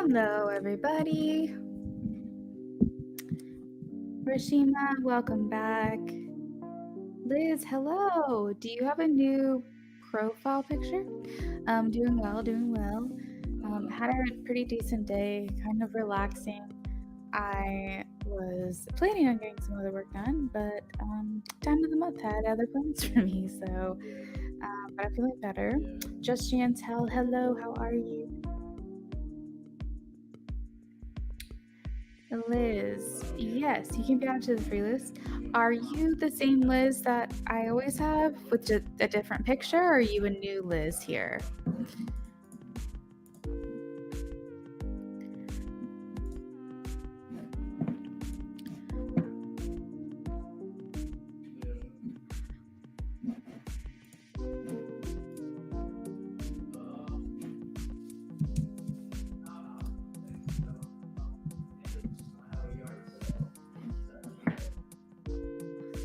Hello, everybody. Rashima, welcome back. Liz, hello. Do you have a new profile picture? Doing well, doing well. Had a pretty decent day, kind of relaxing. I was planning on getting some other work done, but time of the month had other plans for me, so but I'm feeling better. Just Chantel, hello, how are you? Liz, yes, you can be added to the free list. Are you the same Liz that I always have with a different picture, or are you a new Liz here?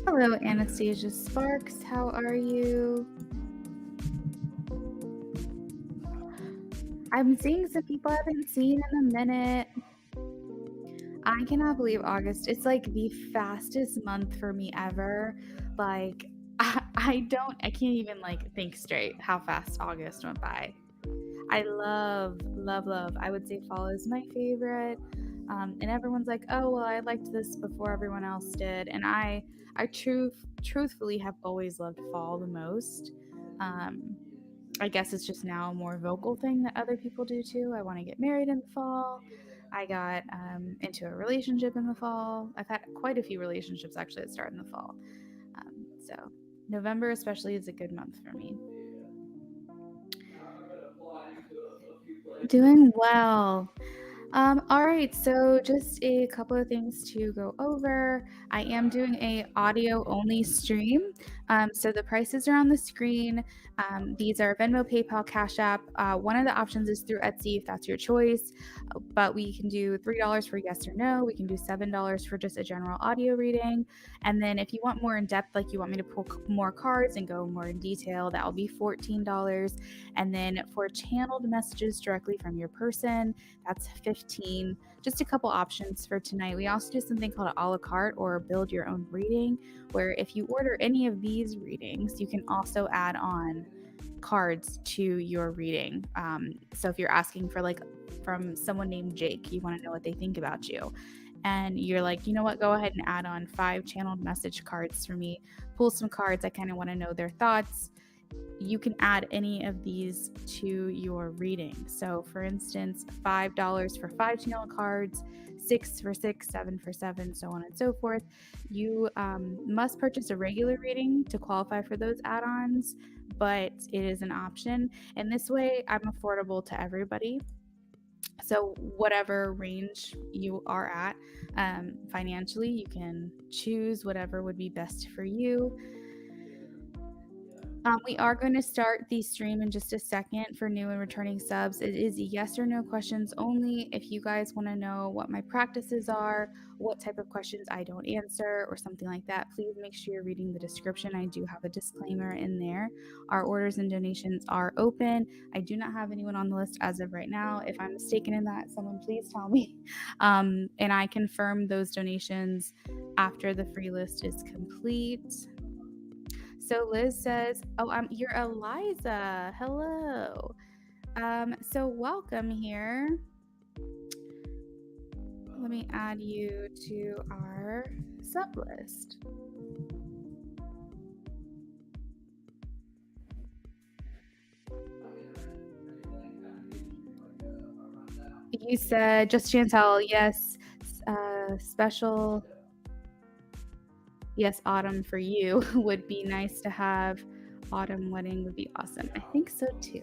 Hello, Anastasia Sparks. How are you? I'm seeing some people I haven't seen in a minute. I cannot believe August. It's like the fastest month for me ever. Like I can't even like think straight how fast August went by. I love, love, love. I would say fall is my favorite. And everyone's like, oh, well, I liked this before everyone else did. And truthfully have always loved fall the most. I guess it's just now a more vocal thing that other people do too. I want to get married in the fall. I got into a relationship in the fall. I've had quite a few relationships actually that start in the fall. So November especially is a good month for me. Doing well. All right, so just a couple of things to go over. I am doing a audio only stream. So the prices are on the screen. These are Venmo, PayPal, Cash App. One of the options is through Etsy if that's your choice, but we can do $3 for yes or no. We can do $7 for just a general audio reading. And then if you want more in depth, like you want me to pull more cards and go more in detail, that will be $14. And then for channeled messages directly from your person, that's 15. Just a couple options for tonight. We also do something called a la carte or build your own reading, where if you order any of these readings, you can also add on cards to your reading. So if you're asking for like from someone named Jake, you want to know what they think about you. And you're like, you know what, go ahead and add on 5 channeled message cards for me. Pull some cards. I kind of want to know their thoughts. You can add any of these to your reading. So, for instance, $5 for 5 channel cards, 6 for 6, 7 for 7, so on and so forth. You must purchase a regular reading to qualify for those add ons, but it is an option. And this way, I'm affordable to everybody. So, whatever range you are at financially, you can choose whatever would be best for you. We are going to start the stream in just a second for new and returning subs. It is yes or no questions only. If you guys want to know what my practices are, what type of questions I don't answer, or something like that, please make sure you're reading the description. I do have a disclaimer in there. Our orders and donations are open. I do not have anyone on the list as of right now. If I'm mistaken in that, someone please tell me. And I confirm those donations after the free list is complete. So Liz says, "Oh, you're Eliza. Hello. So welcome here. Let me add you to our sub list." You said just Chantel, yes. Special, yes. Autumn for you would be nice to have. Autumn wedding would be awesome. I think so too.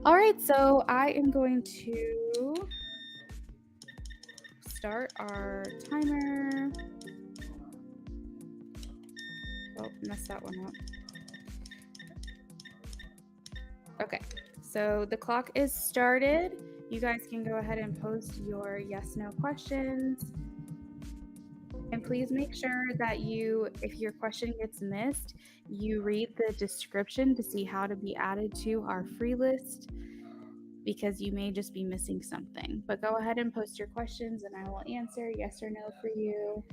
All right, so I am going to start our timer. Oh, messed that one up. Okay, so the clock is started. You guys can go ahead and post your yes/no questions. And please make sure that if your question gets missed, you read the description to see how to be added to our free list. because you may just be missing something. But go ahead and post your questions and I will answer yes or no for you.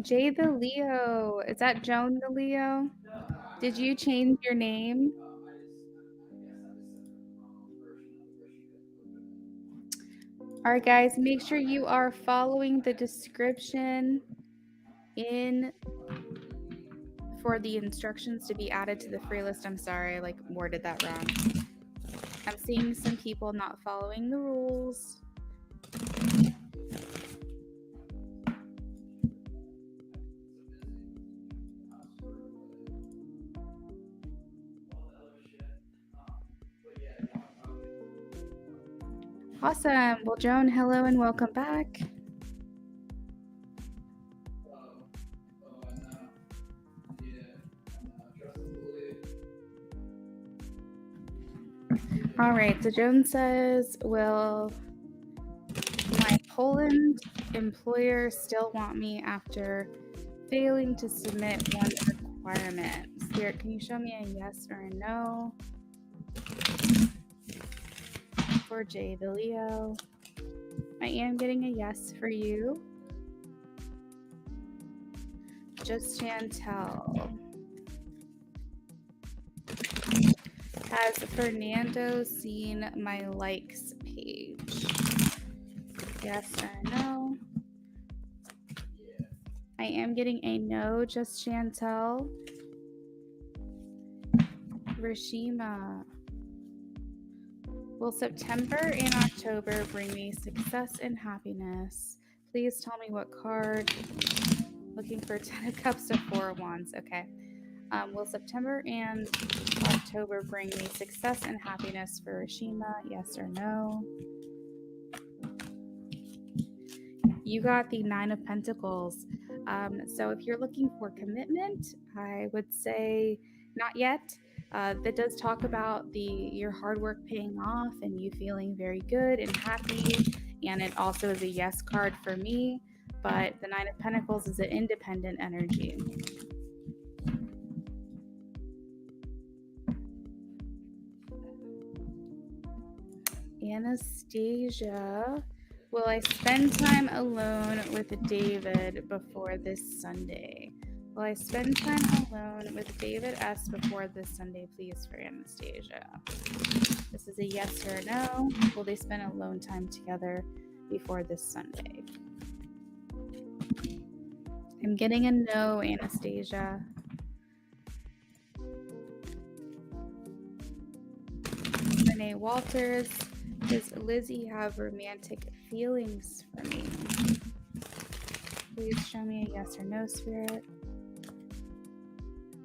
Jay the Leo. Is that Joan the Leo? Did you change your name? All right, guys, make sure you are following the description in for the instructions to be added to the free list. I'm sorry, I like worded that wrong. I'm seeing some people not following the rules. Awesome. Well, Joan, hello and welcome back. All right, so Joan says, will my Poland employer still want me after failing to submit one requirement? Spirit, can you show me a yes or a no for Jay the Leo? I am getting a yes for you. Just Chantel. Has Fernando seen my likes page? Yes or no? I am getting a no, just Chantel. Rashima. Will September and October bring me success and happiness? Please tell me what card. Looking for 10 of Cups to 4 of Wands. Okay. Will September and October bring me success and happiness for Rashima? Yes or no? You got the 9 of Pentacles. So if you're looking for commitment, I would say not yet. That does talk about your hard work paying off and you feeling very good and happy. And it also is a yes card for me. But the 9 of Pentacles is an independent energy. Anastasia, will I spend time alone with David before this Sunday? Will I spend time alone with David S. before this Sunday, please, for Anastasia? This is a yes or a no. Will they spend alone time together before this Sunday? I'm getting a no, Anastasia. Renee Walters, does Lizzie have romantic feelings for me? Please show me a yes or no, Spirit.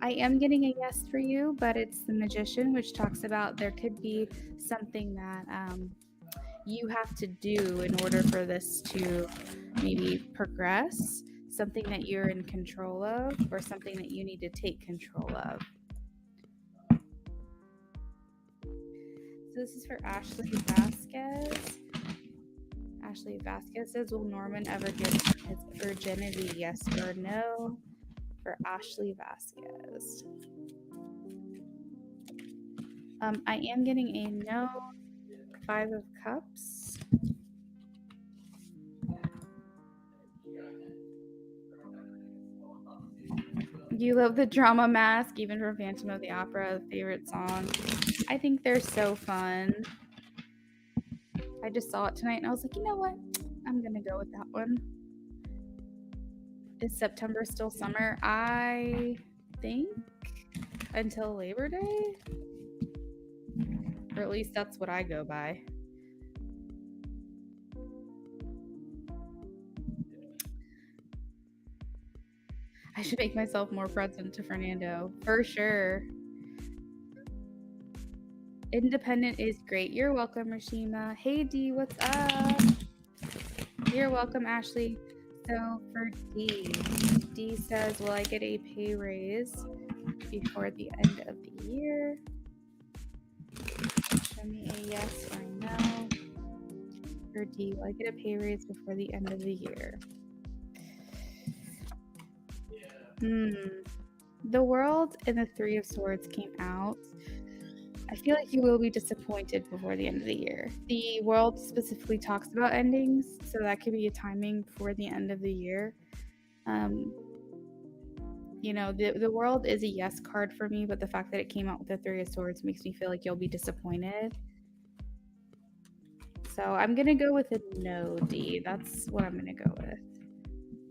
I am getting a yes for you, but it's the Magician, which talks about there could be something that you have to do in order for this to maybe progress, something that you're in control of, or something that you need to take control of. So this is for Ashley Vasquez. Ashley Vasquez says, will Norman ever give his virginity? Yes or no? For Ashley Vasquez. I am getting a no. 5 of Cups. You love the drama mask, even from Phantom of the Opera, favorite song. I think they're so fun. I just saw it tonight and I was like, you know what? I'm going to go with that one. Is September still summer? I think until Labor Day. Or at least that's what I go by. I should make myself more present to Fernando. For sure. Independent is great. You're welcome, Rashima. Hey, D, what's up? You're welcome, Ashley. So for D says, will I get a pay raise before the end of the year? Send me a yes or no. Or D, will I get a pay raise before the end of the year? The World and the Three of Swords came out. I feel like you will be disappointed before the end of the year. The World specifically talks about endings, so that could be a timing for the end of the year. The World is a yes card for me, but the fact that it came out with the Three of Swords makes me feel like you'll be disappointed. So I'm going to go with a no, D. That's what I'm going to go with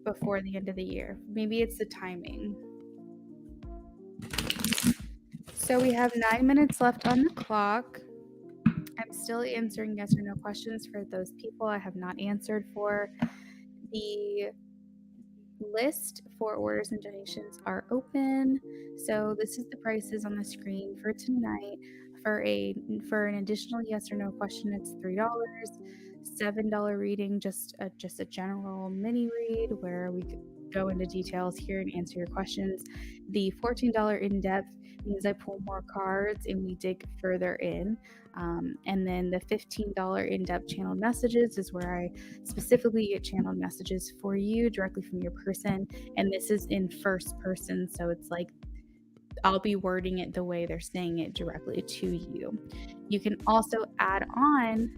before the end of the year. Maybe it's the timing. So we have 9 minutes left on the clock. I'm still answering yes or no questions for those people I have not answered for. The list for orders and donations are open. So this is the prices on the screen for tonight. For an additional yes or no question, it's $3. $7 reading, just a general mini read where we could go into details here and answer your questions. The $14 in depth means I pull more cards and we dig further in. And then the $15 in depth channeled messages is where I specifically get channeled messages for you directly from your person. And this is in first person, so it's like I'll be wording it the way they're saying it directly to you. You can also add on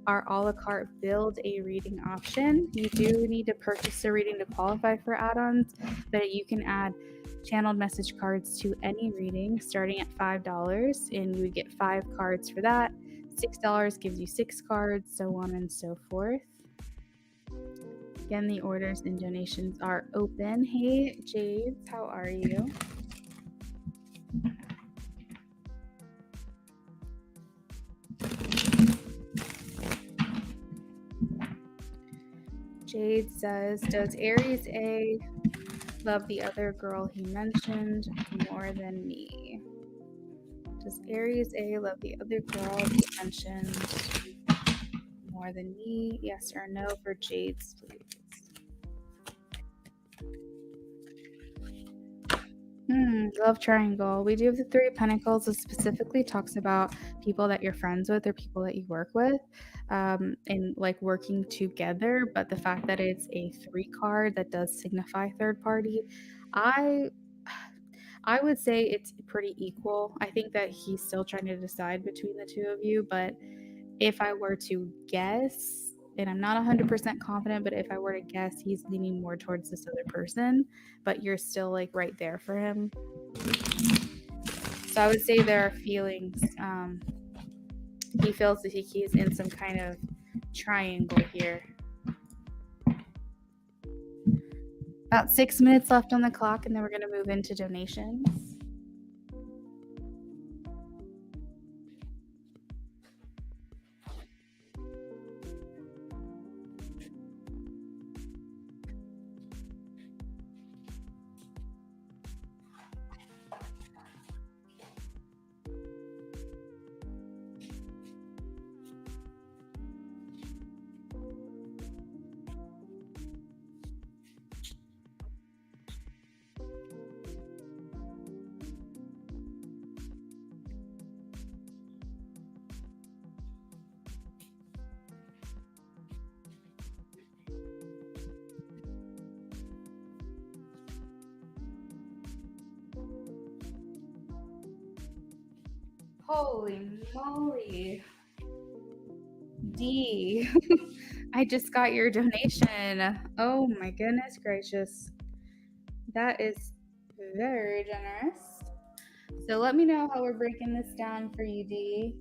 our a la carte build a reading option. You do need to purchase a reading to qualify for add-ons, but you can add channeled message cards to any reading starting at $5, and you would get 5 cards for that. $6 gives you 6 cards, so on and so forth. Again, the orders and donations are open. Hey, Jades, how are you? Jade says, does Aries A love the other girl he mentioned more than me? Does Aries A love the other girl he mentioned more than me? Yes or no for Jade's, please. Love triangle. We do have the Three of Pentacles. It specifically talks about people that you're friends with or people that you work with, and like working together. But the fact that it's a 3 card that does signify third party, I would say it's pretty equal. I think that he's still trying to decide between the two of you, but if I were to guess, and I'm not 100% confident, but if I were to guess, he's leaning more towards this other person, but you're still like right there for him. So I would say there are feelings. He feels that he's in some kind of triangle here. About 6 minutes left on the clock, and then we're going to move into donations. Holy moly. D, I just got your donation. Oh my goodness gracious. That is very generous. So let me know how we're breaking this down for you, D.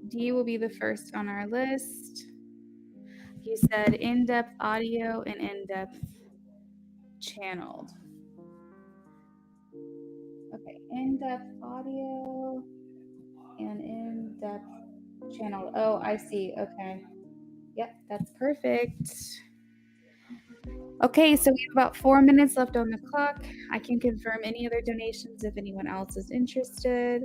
D will be the first on our list. You said in-depth audio and in-depth channeled. Okay, in-depth audio and in-depth channeled. Oh, I see. Okay. Yep, that's perfect. Okay, so we have about 4 minutes left on the clock. I can confirm any other donations if anyone else is interested.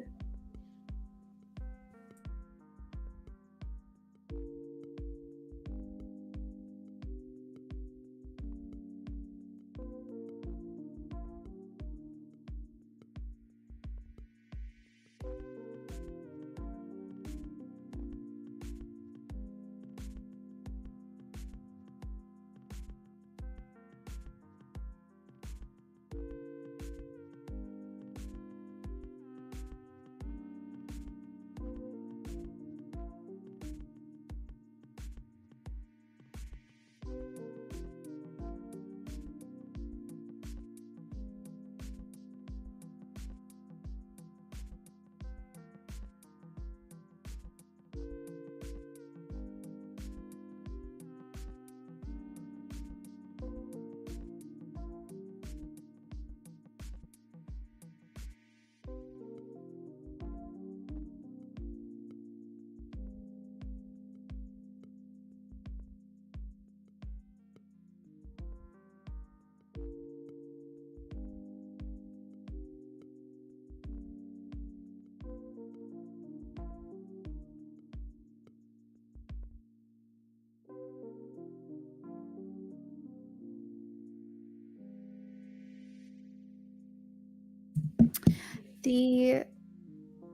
D,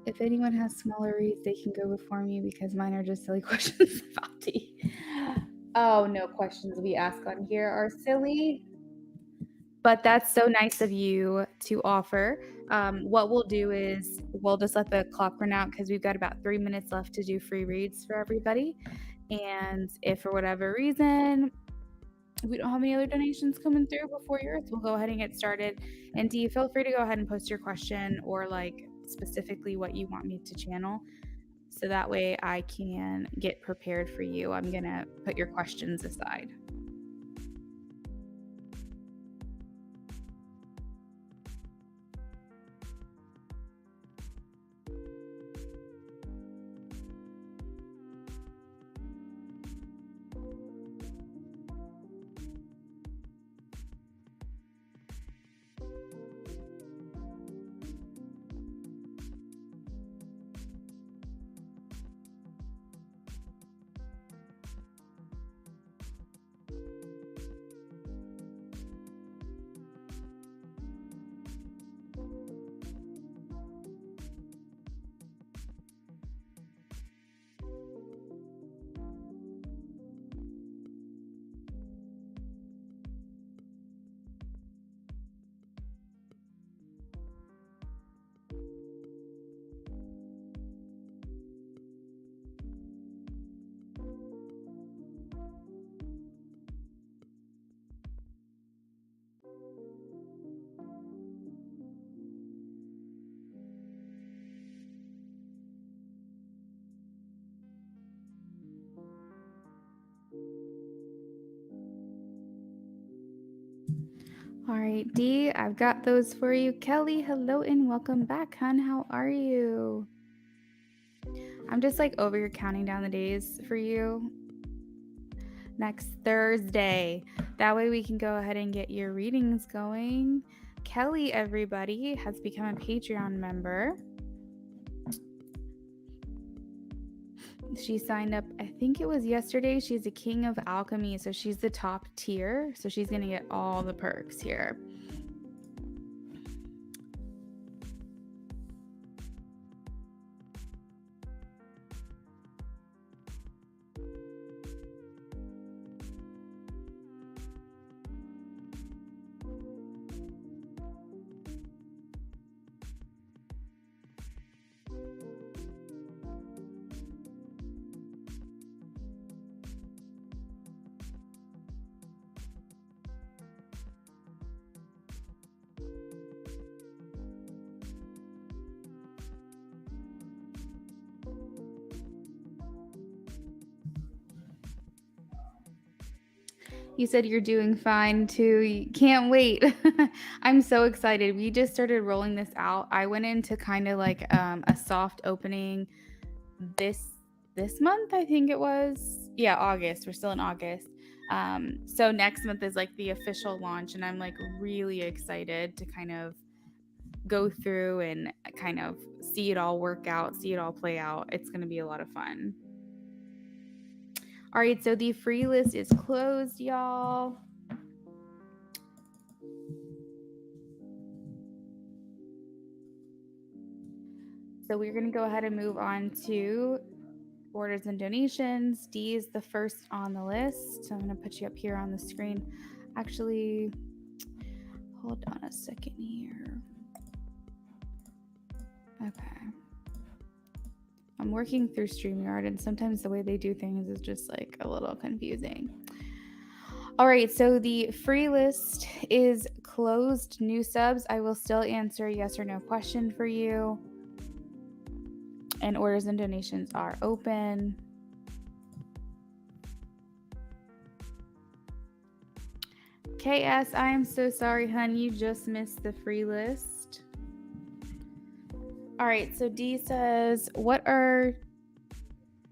if anyone has smaller reads, they can go before me because mine are just silly questions about D. Oh, no questions we ask on here are silly. But that's so nice of you to offer. What we'll do is we'll just let the clock run out because we've got about 3 minutes left to do free reads for everybody. And if for whatever reason we don't have any other donations coming through before yours, we'll go ahead and get started. And Dee, feel free to go ahead and post your question or like specifically what you want me to channel. So that way I can get prepared for you. I'm going to put your questions aside. All right, Dee, I've got those for you. Kelly, hello and welcome back, hun. How are you? I'm just like over here counting down the days for you. Next Thursday. That way we can go ahead and get your readings going. Kelly, everybody, has become a Patreon member. She signed up, I think it was yesterday. She's a King of Alchemy, so she's the top tier. So she's going to get all the perks here. You said you're doing fine too. Can't wait. I'm so excited. We just started rolling this out. I went into kind of like a soft opening this month, I think it was. Yeah, August. We're still in August. So next month is like the official launch, and I'm like really excited to kind of go through and kind of see it all work out, see it all play out. It's going to be a lot of fun. All right, so the free list is closed, y'all. So we're going to go ahead and move on to orders and donations. D is the first on the list. So I'm going to put you up here on the screen. Actually, hold on a second here. Okay. I'm working through StreamYard, and sometimes the way they do things is just like a little confusing. All right, so the free list is closed. New subs, I will still answer a yes or no question for you. And orders and donations are open. KS, I am so sorry, hun. You just missed the free list. All right, so D says, what are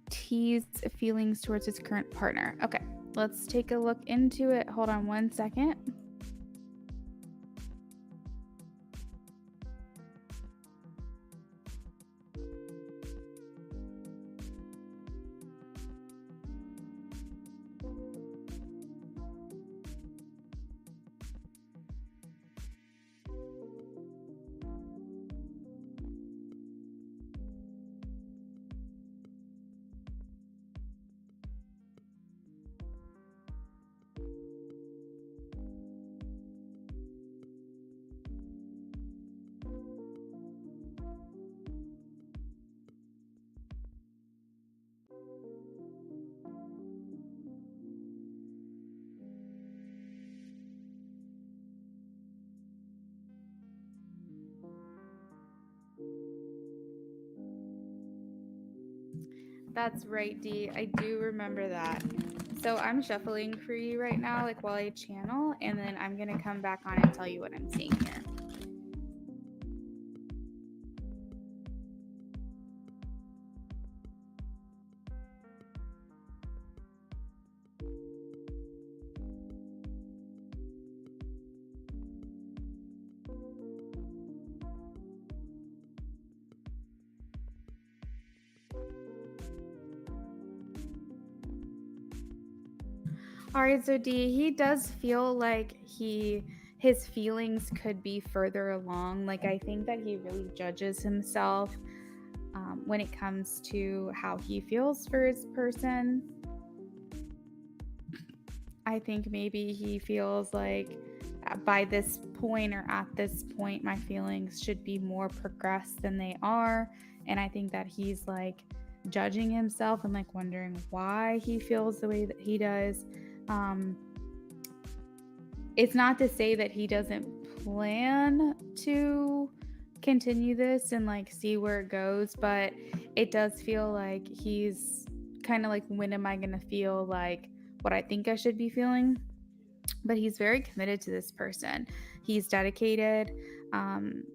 T's feelings towards his current partner? Okay, let's take a look into it. Hold on one second. That's right, Dee. I do remember that. So I'm shuffling for you right now, like while I channel, and then I'm gonna come back on and tell you what I'm seeing here. All right, so D, he does feel like his feelings could be further along. Like I think that he really judges himself when it comes to how he feels for his person. I think maybe he feels like by this point or at this point, my feelings should be more progressed than they are. And I think that he's like judging himself and like wondering why he feels the way that he does. Um, it's not to say that he doesn't plan to continue this and like see where it goes, but it does feel like he's kind of like, when am I going to feel like what I think I should be feeling? But he's very committed to this person. He's dedicated. Um,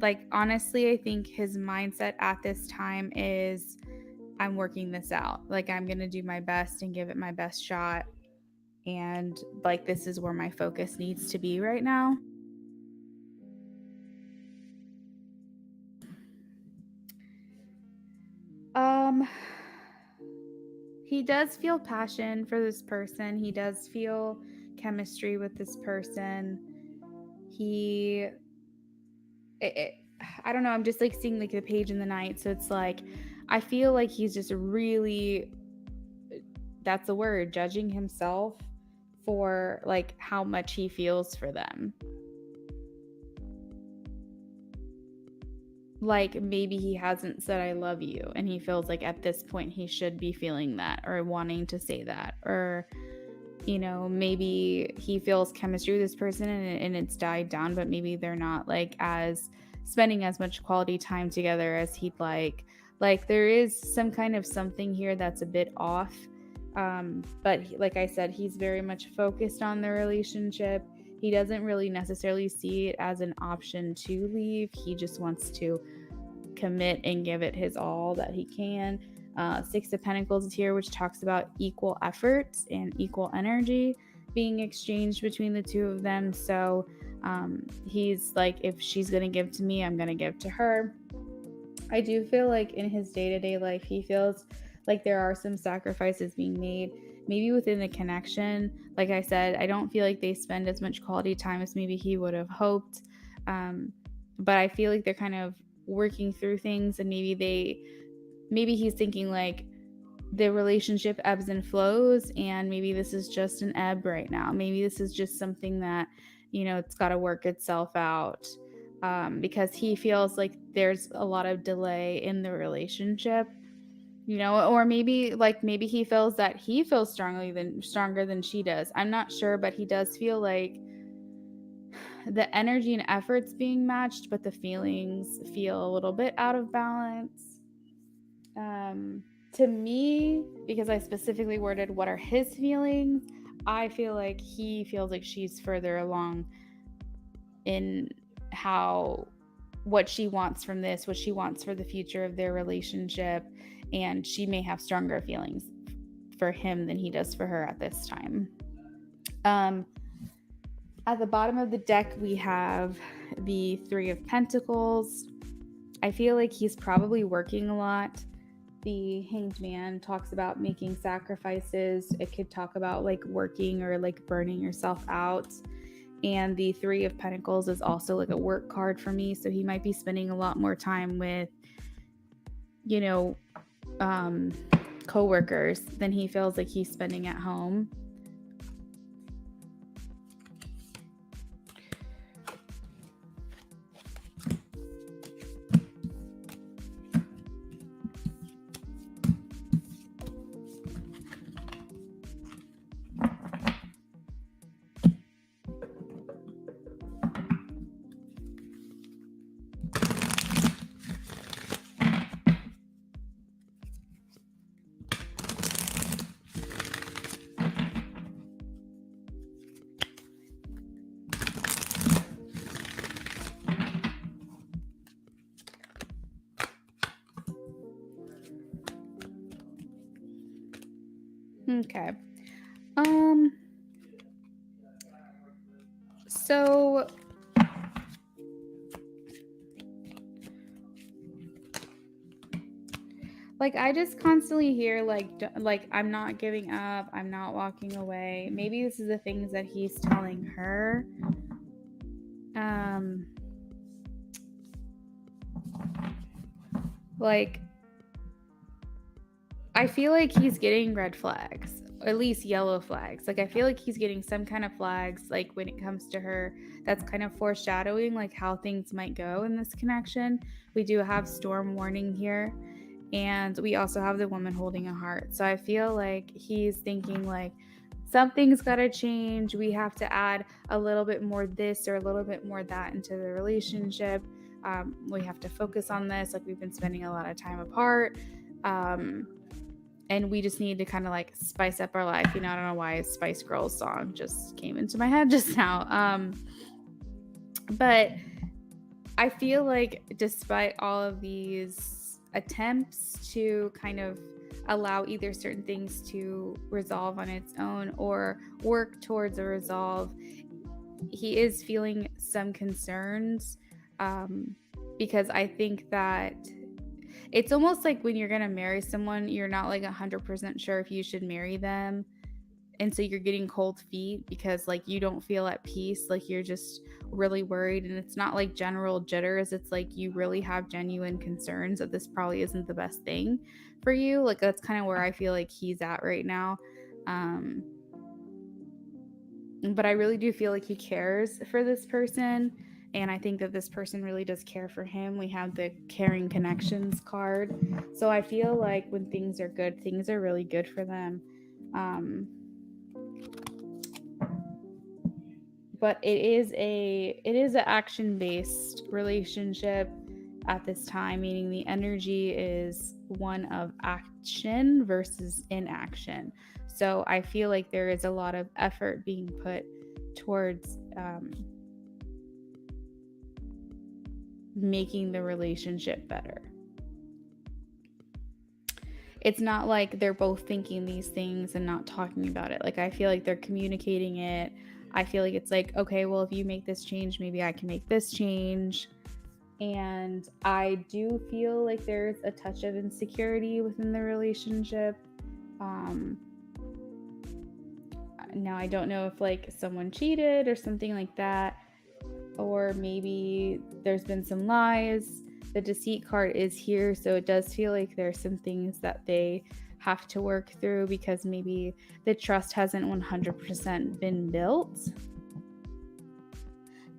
like, honestly, I think his mindset at this time is I'm working this out. Like, I'm going to do my best and give it my best shot. And like, this is where my focus needs to be right now. Um, he does feel passion for this person. He does feel chemistry with this person. He, I don't know. I'm just like seeing like the page in the night. So it's like, I feel like he's just really, that's the word, judging himself for like how much he feels for them. Like maybe he hasn't said I love you and he feels like at this point he should be feeling that or wanting to say that, or you know, maybe he feels chemistry with this person and it's died down, but maybe they're not like as spending as much quality time together as he'd like there is some kind of something here that's a bit off. But like I said, he's very much focused on the relationship. He doesn't really necessarily see it as an option to leave. He just wants to commit and give it his all that he can. Six of Pentacles is here, which talks about equal efforts and equal energy being exchanged between the two of them. So he's like, if she's going to give to me, I'm going to give to her. I do feel like in his day-to-day life, he feels like there are some sacrifices being made, maybe within the connection. Like I said, I don't feel like they spend as much quality time as maybe he would have hoped. But I feel like they're kind of working through things, and maybe he's thinking like the relationship ebbs and flows, and maybe this is just an ebb right now. Maybe this is just something that, you know, it's got to work itself out. Because he feels like there's a lot of delay in the relationship, you know, or maybe he feels that he feels stronger than she does. I'm not sure, but he does feel like the energy and efforts being matched, but the feelings feel a little bit out of balance. To me, because I specifically worded what are his feelings, I feel like he feels like she's further along in what she wants from this, what she wants for the future of their relationship, and she may have stronger feelings for him than he does for her at this time. At the bottom of the deck, we have the Three of Pentacles. I feel like he's probably working a lot. The Hanged Man talks about making sacrifices. It could talk about like working or like burning yourself out. And the Three of Pentacles is also like a work card for me. So he might be spending a lot more time with, you know, coworkers than he feels like he's spending at home. Okay. Um, so like I just constantly hear like I'm not giving up, I'm not walking away. Maybe this is the things that he's telling her. Um like I feel like he's getting red flags, or at least yellow flags. Like I feel like he's getting some kind of flags like when it comes to her that's kind of foreshadowing like how things might go in this connection. We do have storm warning here. And we also have the woman holding a heart. So I feel like he's thinking like something's got to change. We have to add a little bit more this or a little bit more that into the relationship. We have to focus on this. Like we've been spending a lot of time apart. And we just need to kind of like spice up our life. You know, I don't know why a Spice Girls song just came into my head just now. But I feel like despite all of these attempts to kind of allow either certain things to resolve on its own or work towards a resolve, he is feeling some concerns, because I think that it's almost like when you're going to marry someone, you're not like 100% sure if you should marry them. And so you're getting cold feet because like you don't feel at peace, like you're just really worried, and it's not like general jitters, it's like you really have genuine concerns that this probably isn't the best thing for you. Like that's kind of where I feel like he's at right now. But I really do feel like he cares for this person, and I think that this person really does care for him. We have the caring connections card, so I feel like when things are good, things are really good for them. But it is an action based relationship at this time, meaning the energy is one of action versus inaction. So I feel like there is a lot of effort being put towards making the relationship better. It's not like they're both thinking these things and not talking about it. Like I feel like they're communicating it. I feel like it's like, okay, well, if you make this change, maybe I can make this change. And I do feel like there's a touch of insecurity within the relationship. Now I don't know if like someone cheated or something like that, or maybe there's been some lies. The deceit card is here, so it does feel like there's some things that they have to work through because maybe the trust hasn't 100% been built.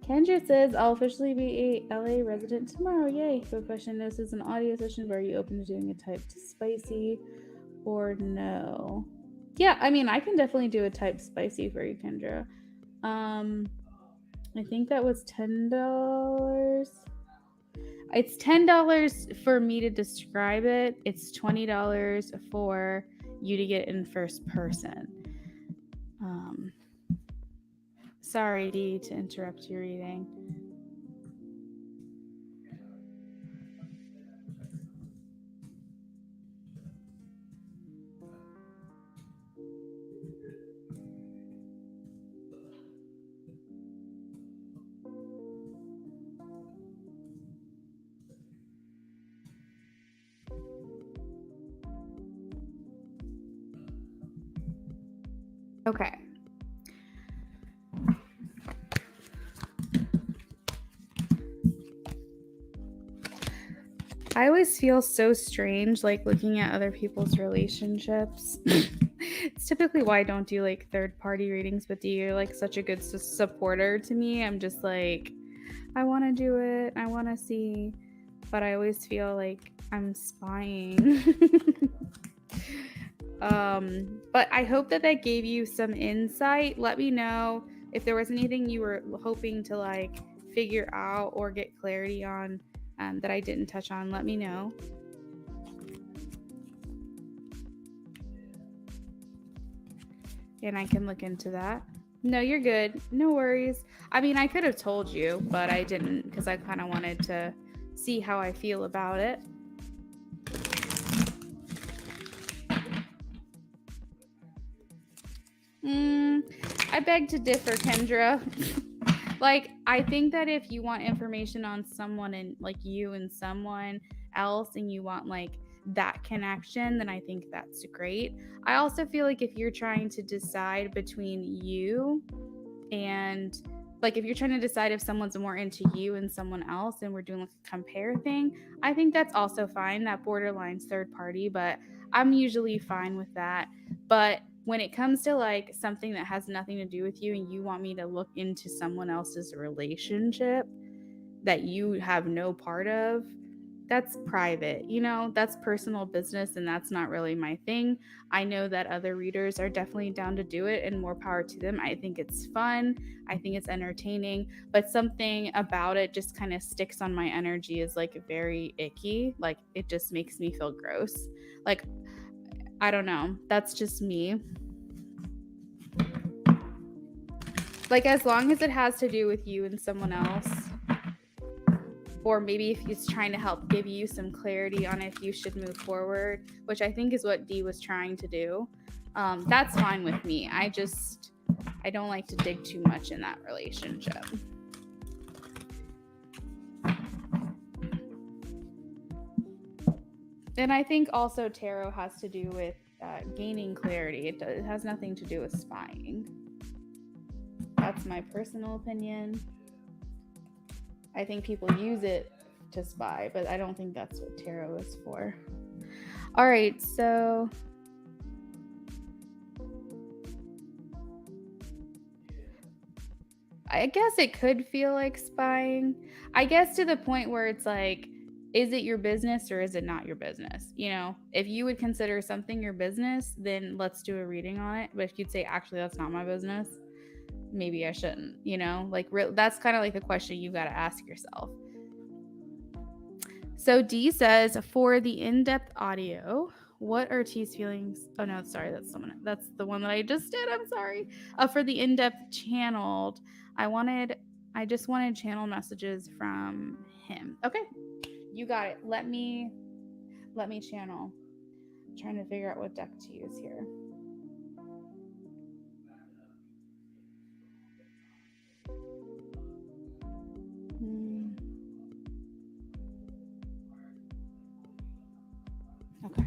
Kendra says, I'll officially be a LA resident tomorrow. Yay. Quick question. This is an audio session, but are you open to doing a type spicy or no? Yeah, I mean, I can definitely do a type spicy for you, Kendra. I think that was $10. It's $10 for me to describe it. It's $20 for you to get in first person. Sorry, Dee, to interrupt your reading. Okay. I always feel so strange, like looking at other people's relationships. It's typically why I don't do like third party readings, but you're like such a good supporter to me. I'm just like, I want to do it. I want to see, but I always feel like I'm spying. But I hope that gave you some insight. Let me know if there was anything you were hoping to like figure out or get clarity on that I didn't touch on. Let me know. And I can look into that. No, you're good. No worries. I mean, I could have told you, but I didn't because I kind of wanted to see how I feel about it. I beg to differ, Kendra. Like, I think that if you want information on someone and like you and someone else and you want like that connection, then I think that's great. I also feel like if you're trying to decide between you and like if you're trying to decide if someone's more into you and someone else and we're doing like a compare thing, I think that's also fine. That borderline's third party, but I'm usually fine with that. But when it comes to like something that has nothing to do with you and you want me to look into someone else's relationship that you have no part of, that's private, that's personal business and that's not really my thing. I know that other readers are definitely down to do it and more power to them. I think it's fun, I think it's entertaining, but something about it just kind of sticks on my energy is like very icky. Like it just makes me feel gross. Like, I don't know, that's just me. Like as long as it has to do with you and someone else, or maybe if he's trying to help give you some clarity on if you should move forward, which I think is what Dee was trying to do, that's fine with me. I don't like to dig too much in that relationship. And I think also tarot has to do with gaining clarity. It has nothing to do with spying. That's my personal opinion. I think people use it to spy, but I don't think that's what tarot is for. All right, so I guess it could feel like spying. I guess to the point where it's like, is it your business or is it not your business? If you would consider something your business, then let's do a reading on it. But if you'd say, actually, that's not my business, maybe I shouldn't, like that's kind of like the question you got to ask yourself. So Dee says, for the in-depth audio, what are T's feelings? Oh no, sorry, that's the one that I just did. I'm sorry. For the in-depth channeled, I just wanted channel messages from him. Okay, you got it. Let me channel. I'm trying to figure out what deck to use here. Okay.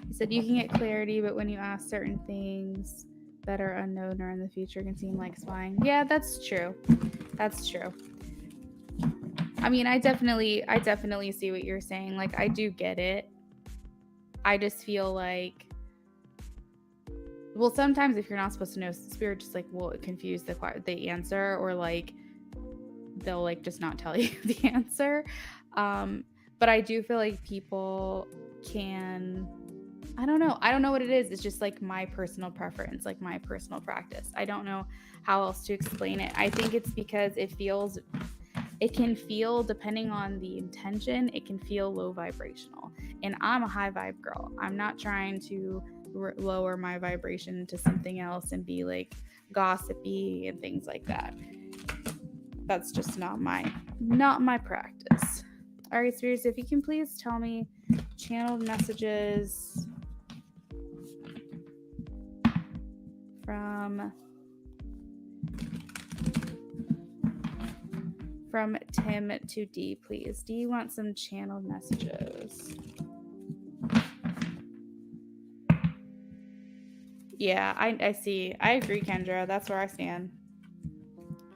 He said you can get clarity, but when you ask certain things that are unknown or in the future can seem like spying. Yeah, that's true. That's true. I mean, I definitely see what you're saying. Like, I do get it. I just feel like, well, sometimes if you're not supposed to know, spirit just like will confuse the answer, or like they'll like just not tell you the answer. But I do feel like people can, I don't know what it is. It's just like my personal preference, like my personal practice. I don't know how else to explain it. I think it's because it can feel, depending on the intention, it can feel low vibrational. And I'm a high vibe girl. I'm not trying to lower my vibration to something else and be like gossipy and things like that. That's just not my practice. All right, spirits, if you can please tell me channeled messages from Tim to Dee, please. Dee wants some channeled messages. Yeah, I see. I agree, Kendra. That's where I stand.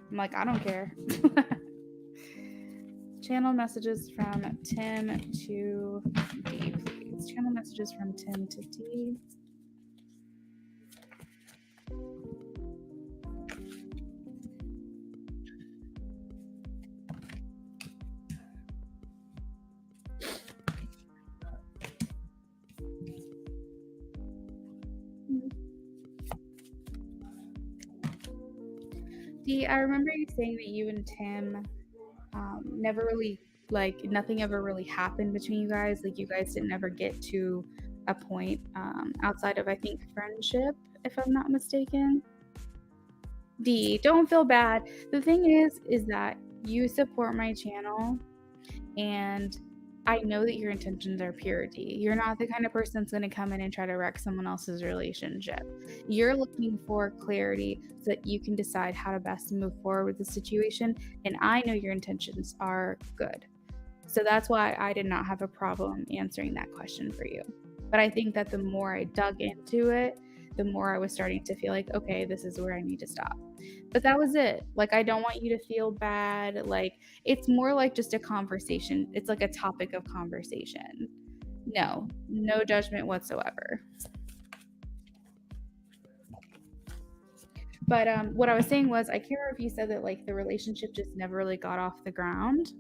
I'm like, I don't care. Channel messages from Tim to Dee, please. Channel messages from Tim to Dee. Dee, I remember you saying that you and Tim never really, like, nothing ever really happened between you guys. Like, you guys didn't ever get to a point outside of, I think, friendship, if I'm not mistaken. Dee, don't feel bad. The thing is that you support my channel, and I know that your intentions are purity. You're not the kind of person that's going to come in and try to wreck someone else's relationship. You're looking for clarity so that you can decide how to best move forward with the situation. And I know your intentions are good. So that's why I did not have a problem answering that question for you. But I think that the more I dug into it, the more I was starting to feel like, okay, this is where I need to stop. But that was it. Like, I don't want you to feel bad. Like, it's more like just a conversation. It's like a topic of conversation. No judgment whatsoever. But what I was saying was, I can't remember if you said that like the relationship just never really got off the ground.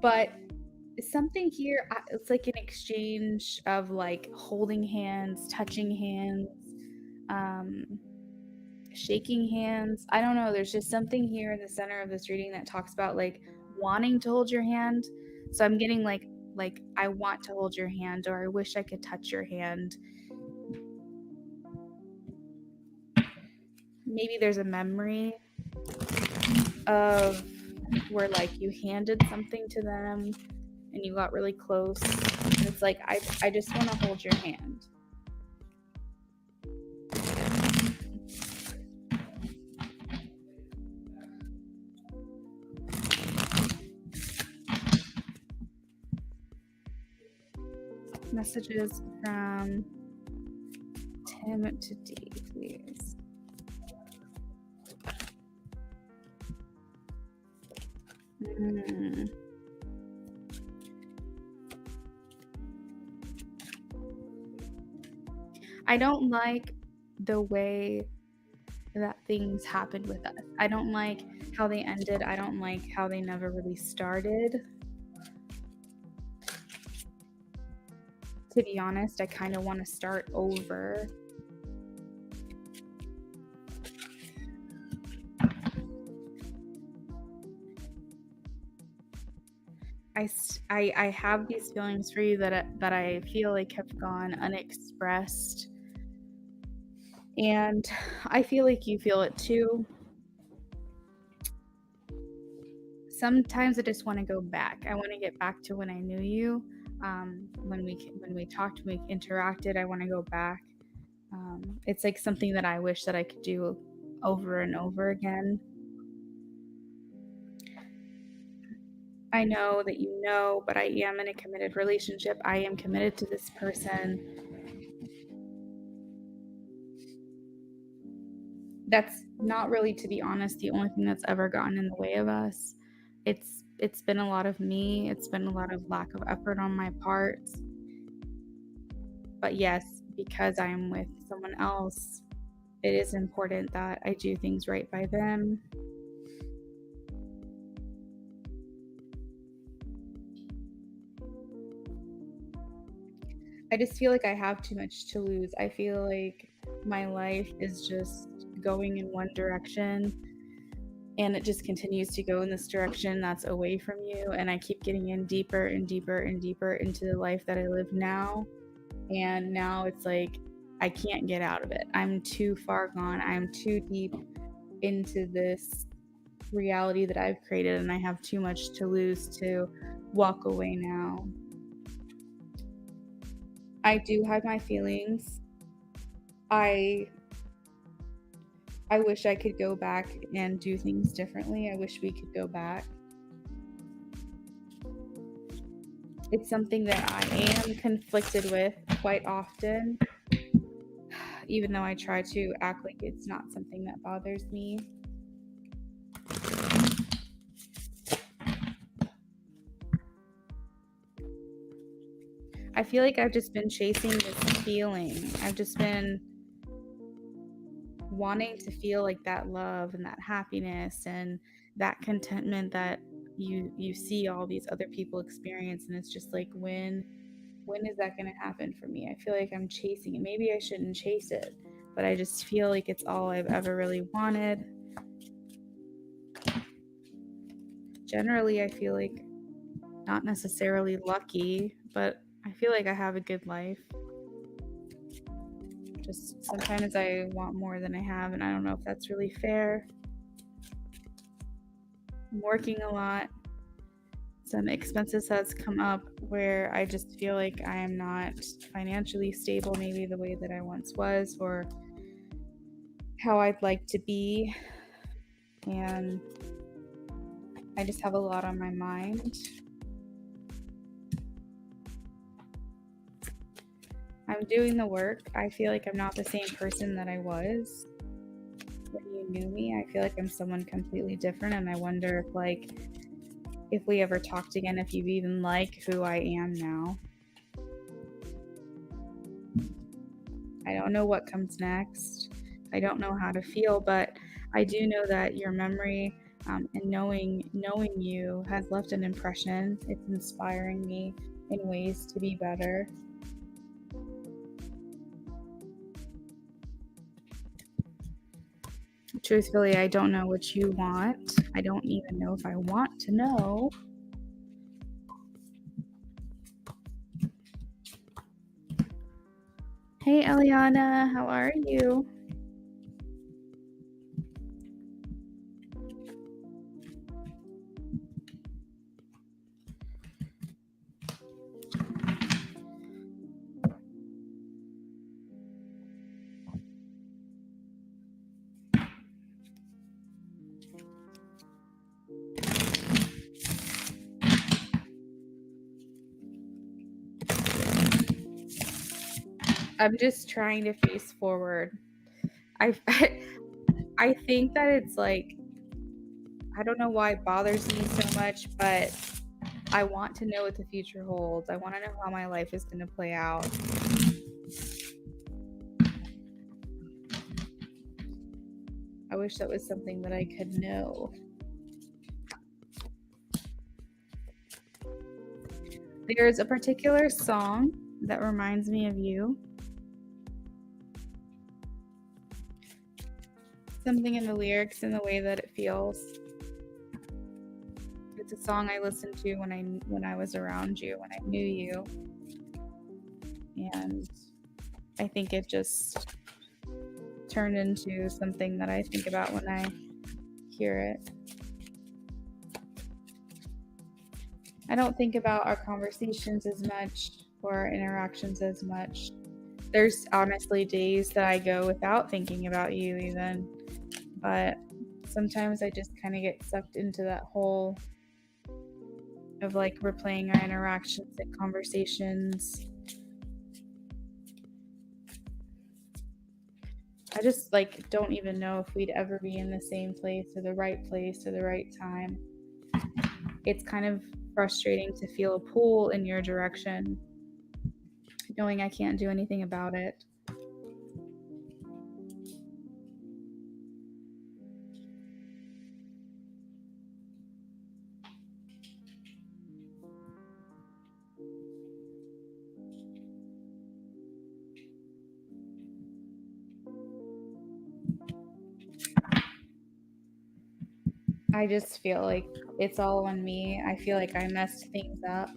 But something here, it's like an exchange of like holding hands, touching hands, um, shaking hands. I don't know. There's just something here in the center of this reading that talks about like wanting to hold your hand. So I'm getting like I want to hold your hand, or I wish I could touch your hand. Maybe there's a memory of where like you handed something to them and you got really close, and it's like I just want to hold your hand. Messages from Tim to D, please. I don't like the way that things happened with us. I don't like how they ended. I don't like how they never really started. To be honest, I kind of want to start over. I have these feelings for you that I feel like have gone unexpressed, and I feel like you feel it too. Sometimes I just want to go back. I want to get back to when I knew you. When we talked, when we interacted, I want to go back. It's like something that I wish that I could do over and over again. I know that you know, but I am in a committed relationship. I am committed to this person. That's not really, to be honest, the only thing that's ever gotten in the way of us. It's been a lot of me. It's been a lot of lack of effort on my part. But yes, because I am with someone else, it is important that I do things right by them. I just feel like I have too much to lose. I feel like my life is just going in one direction, and it just continues to go in this direction that's away from you, and I keep getting in deeper and deeper and deeper into the life that I live now. And now it's like I can't get out of it. I'm too far gone. I'm too deep into this reality that I've created, and I have too much to lose to walk away now. I do have my feelings. I wish I could go back and do things differently. I wish we could go back. It's something that I am conflicted with quite often, even though I try to act like it's not something that bothers me. I feel like I've just been chasing this feeling. I've just been wanting to feel like that love and that happiness and that contentment that you see all these other people experience, and it's just like when is that going to happen for me? I feel like I'm chasing it. Maybe I shouldn't chase it, but I just feel like it's all I've ever really wanted. Generally, I feel like not necessarily lucky, but I feel like I have a good life. Just sometimes I want more than I have, and I don't know if that's really fair. I'm working a lot. some expenses has come up where I just feel like I am not financially stable, maybe the way that I once was, or how I'd like to be. And I just have a lot on my mind. I'm doing the work. I feel like I'm not the same person that I was when you knew me. I feel like I'm someone completely different, and I wonder if we ever talked again, if you even like who I am now. I don't know what comes next. I don't know how to feel, but I do know that your memory and knowing you has left an impression. It's inspiring me in ways to be better. Truthfully, I don't know what you want. I don't even know if I want to know. Hey, Eliana, how are you? I'm just trying to face forward. I I think that it's like, I don't know why it bothers me so much, but I want to know what the future holds. I want to know how my life is going to play out. I wish that was something that I could know. There's a particular song that reminds me of you. Something in the lyrics and the way that it feels. It's a song I listened to when I was around you, when I knew you. And I think it just turned into something that I think about when I hear it. I don't think about our conversations as much or our interactions as much. There's honestly days that I go without thinking about you even, but sometimes I just kind of get sucked into that hole of like replaying our interactions and conversations. I just like don't even know if we'd ever be in the same place or the right time. It's kind of frustrating to feel a pull in your direction, knowing I can't do anything about it. I just feel like it's all on me. I feel like I messed things up.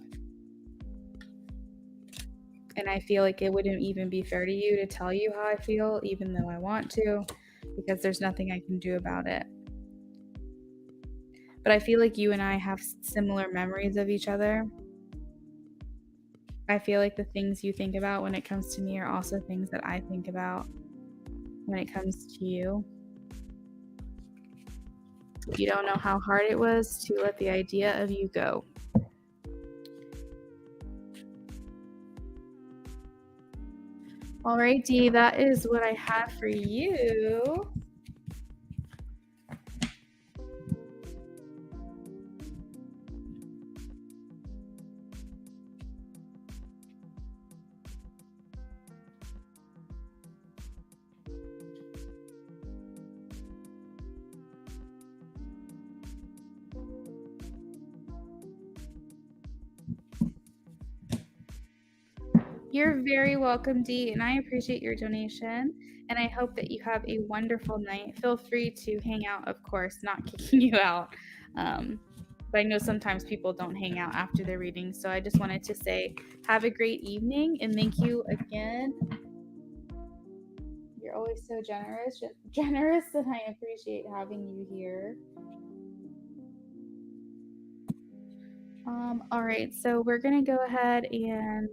And I feel like it wouldn't even be fair to you to tell you how I feel, even though I want to, because there's nothing I can do about it. But I feel like you and I have similar memories of each other. I feel like the things you think about when it comes to me are also things that I think about when it comes to you. You don't know how hard it was to let the idea of you go. All right, Dee, that is what I have for you. You're very welcome, Dee, and I appreciate your donation. And I hope that you have a wonderful night. Feel free to hang out, of course, not kicking you out. But I know sometimes people don't hang out after their reading. So I just wanted to say, have a great evening, and thank you again. You're always so generous, and I appreciate having you here. All right, so we're gonna go ahead and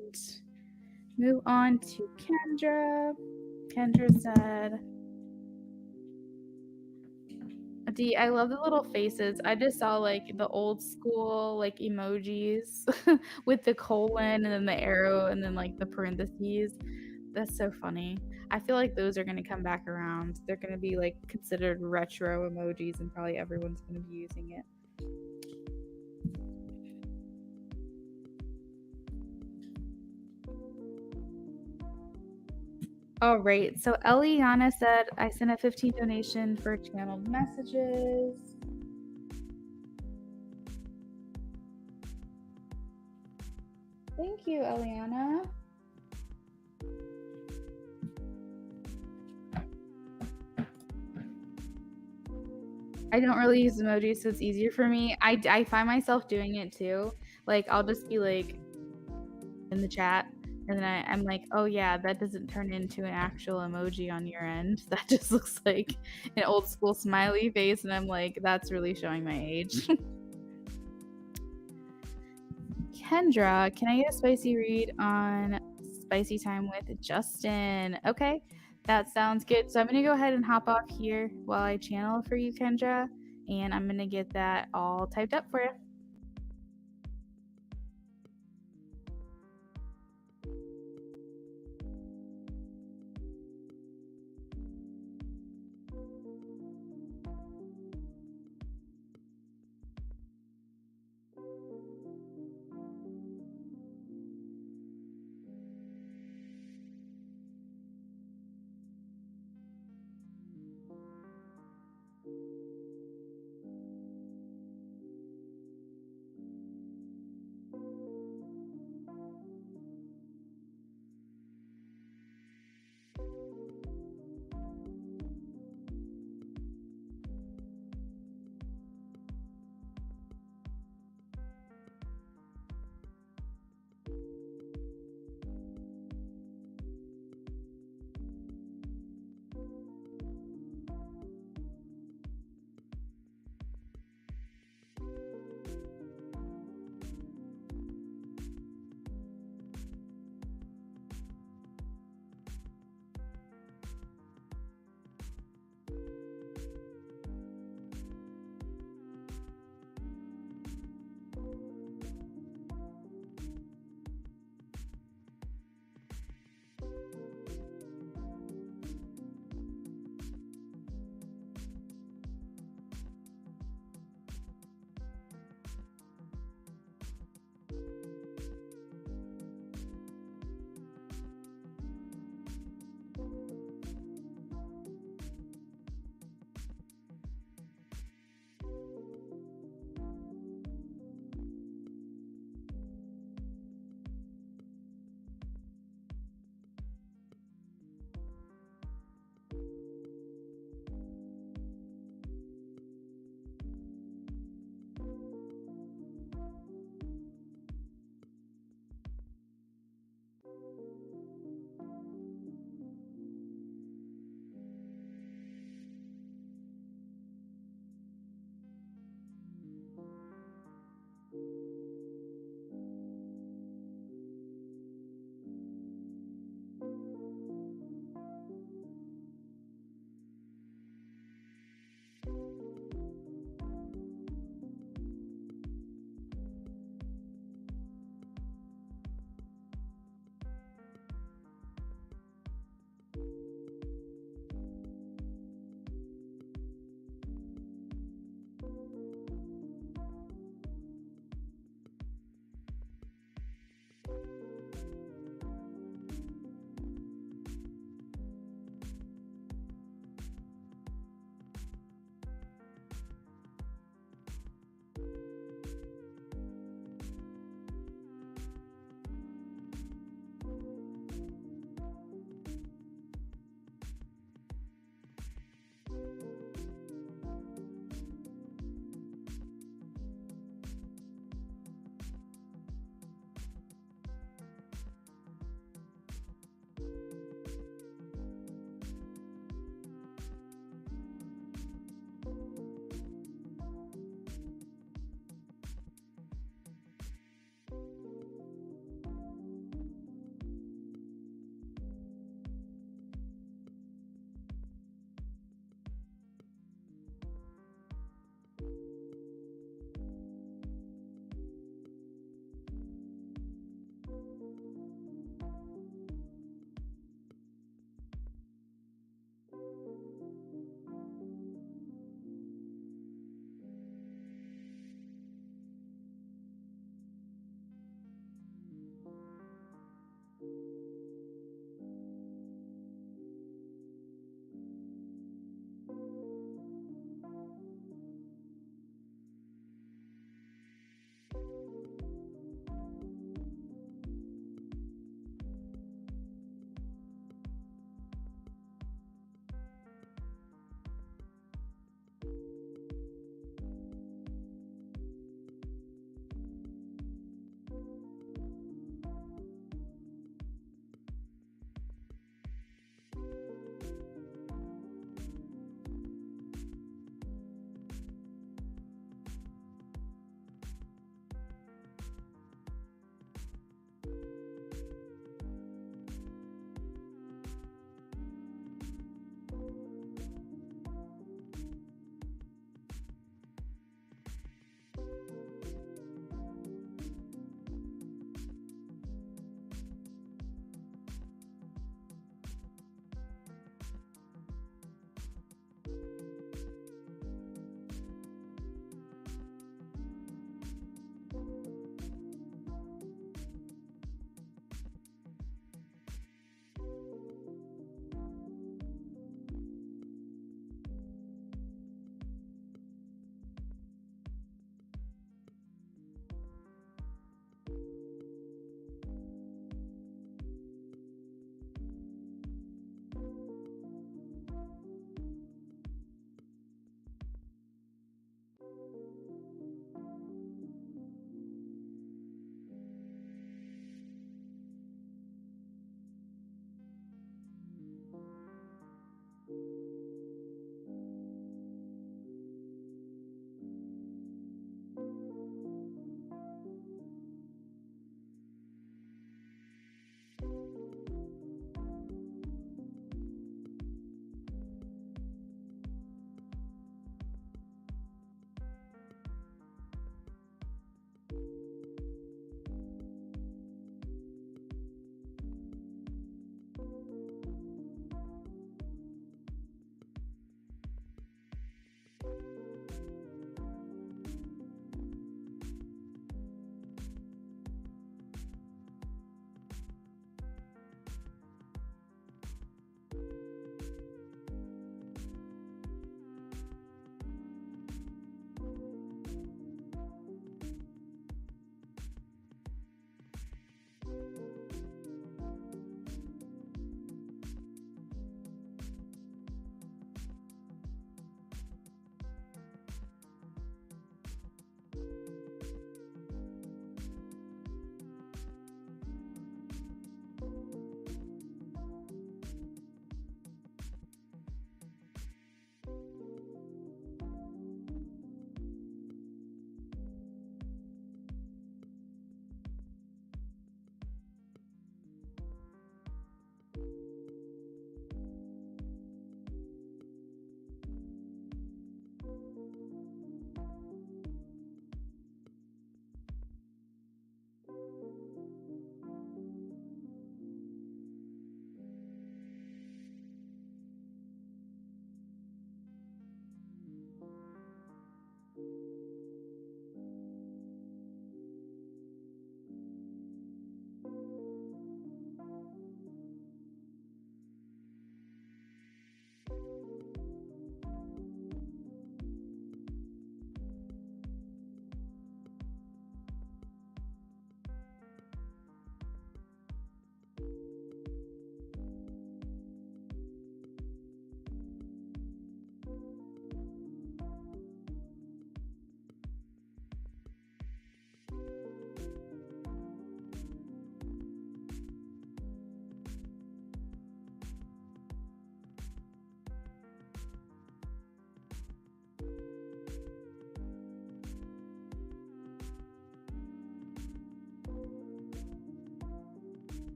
move on to Kendra. Kendra said, D, I love the little faces. I just saw like the old school like emojis with the colon and then the arrow and then like the parentheses. That's so funny. I feel like those are gonna come back around. They're gonna be like considered retro emojis and probably everyone's gonna be using it. All right, so Eliana said, I sent a 15 donation for channeled messages. Thank you, Eliana. I don't really use emojis, so it's easier for me. I find myself doing it too. Like, I'll just be like in the chat, and then I'm like, oh yeah, that doesn't turn into an actual emoji on your end. That just looks like an old school smiley face, and I'm like, that's really showing my age. Kendra, can I get a spicy read on Spicy Time with Justin? Okay, that sounds good. So I'm gonna go ahead and hop off here while I channel for you, Kendra, and I'm gonna get that all typed up for you.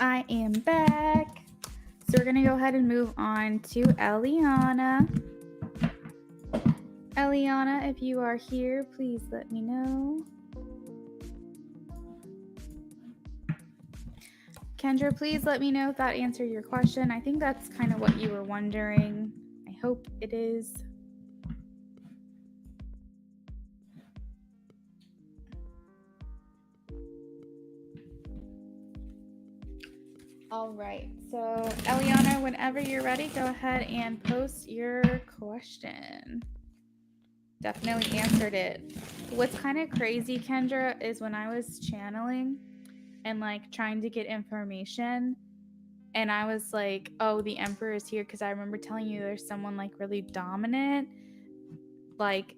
I am back. So we're going to go ahead and move on to Eliana. Eliana, if you are here, please let me know. Kendra, please let me know if that answered your question. I think that's kind of what you were wondering. I hope it is. All right, so Eliana, whenever you're ready, go ahead and post your question. Definitely answered it. What's kind of crazy, Kendra, is when I was channeling and like trying to get information, and I was like, oh, the Emperor is here, because I remember telling you there's someone like really dominant. Like,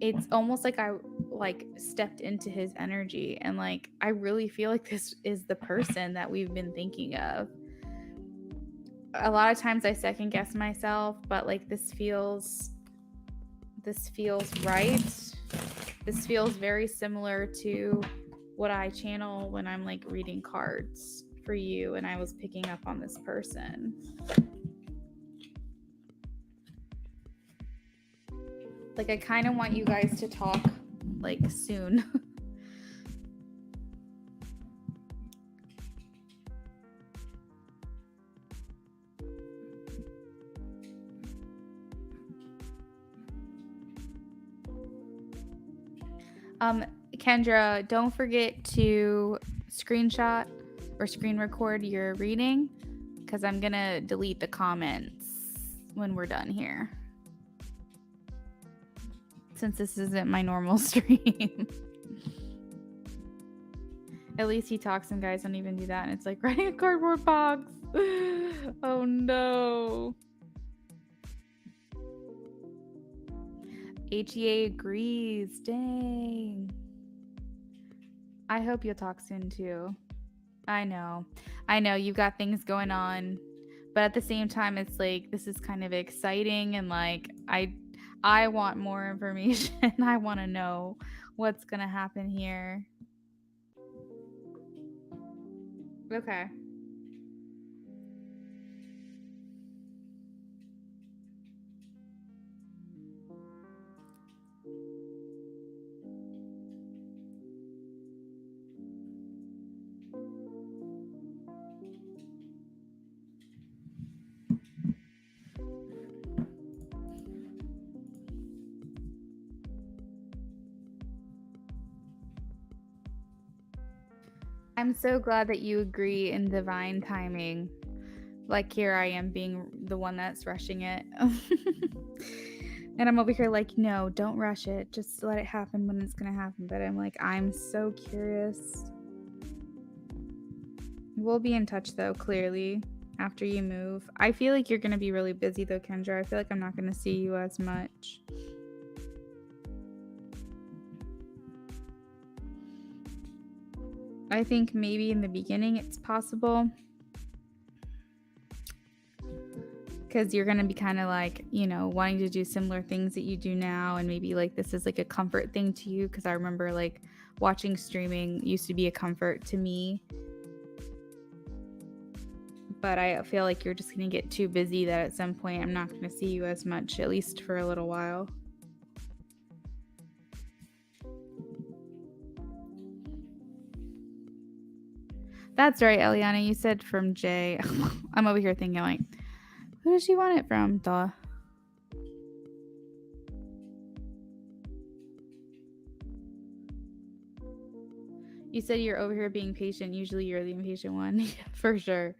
it's almost like I like stepped into his energy, and like I really feel like this is the person that we've been thinking of. A lot of times I second guess myself, but like this feels right. This feels very similar to what I channel when I'm like reading cards for you, and I was picking up on this person. Like, I kind of want you guys to talk like soon. Kendra, don't forget to screenshot or screen record your reading, because I'm gonna delete the comments when we're done here, since this isn't my normal stream. At least he talks, and guys don't even do that, and it's like writing a cardboard box. Oh no. HEA agrees. Dang. I hope you'll talk soon too. I know you've got things going on, but at the same time, it's like this is kind of exciting, and like I want more information. I want to know what's gonna happen here. Okay. I'm so glad that you agree in divine timing. Like, here I am being the one that's rushing it. And I'm over here like, no, don't rush it. Just let it happen when it's going to happen. But I'm like, I'm so curious. We'll be in touch, though, clearly, after you move. I feel like you're going to be really busy, though, Kendra. I feel like I'm not going to see you as much. I think maybe in the beginning it's possible, because you're going to be kind of like, you know, wanting to do similar things that you do now, and maybe like this is like a comfort thing to you, because I remember like watching streaming used to be a comfort to me, but I feel like you're just going to get too busy that at some point I'm not going to see you as much, at least for a little while. That's right, Eliana. You said from Jay. I'm over here thinking like, who does she want it from? Duh. You said you're over here being patient. Usually you're the impatient one. For sure.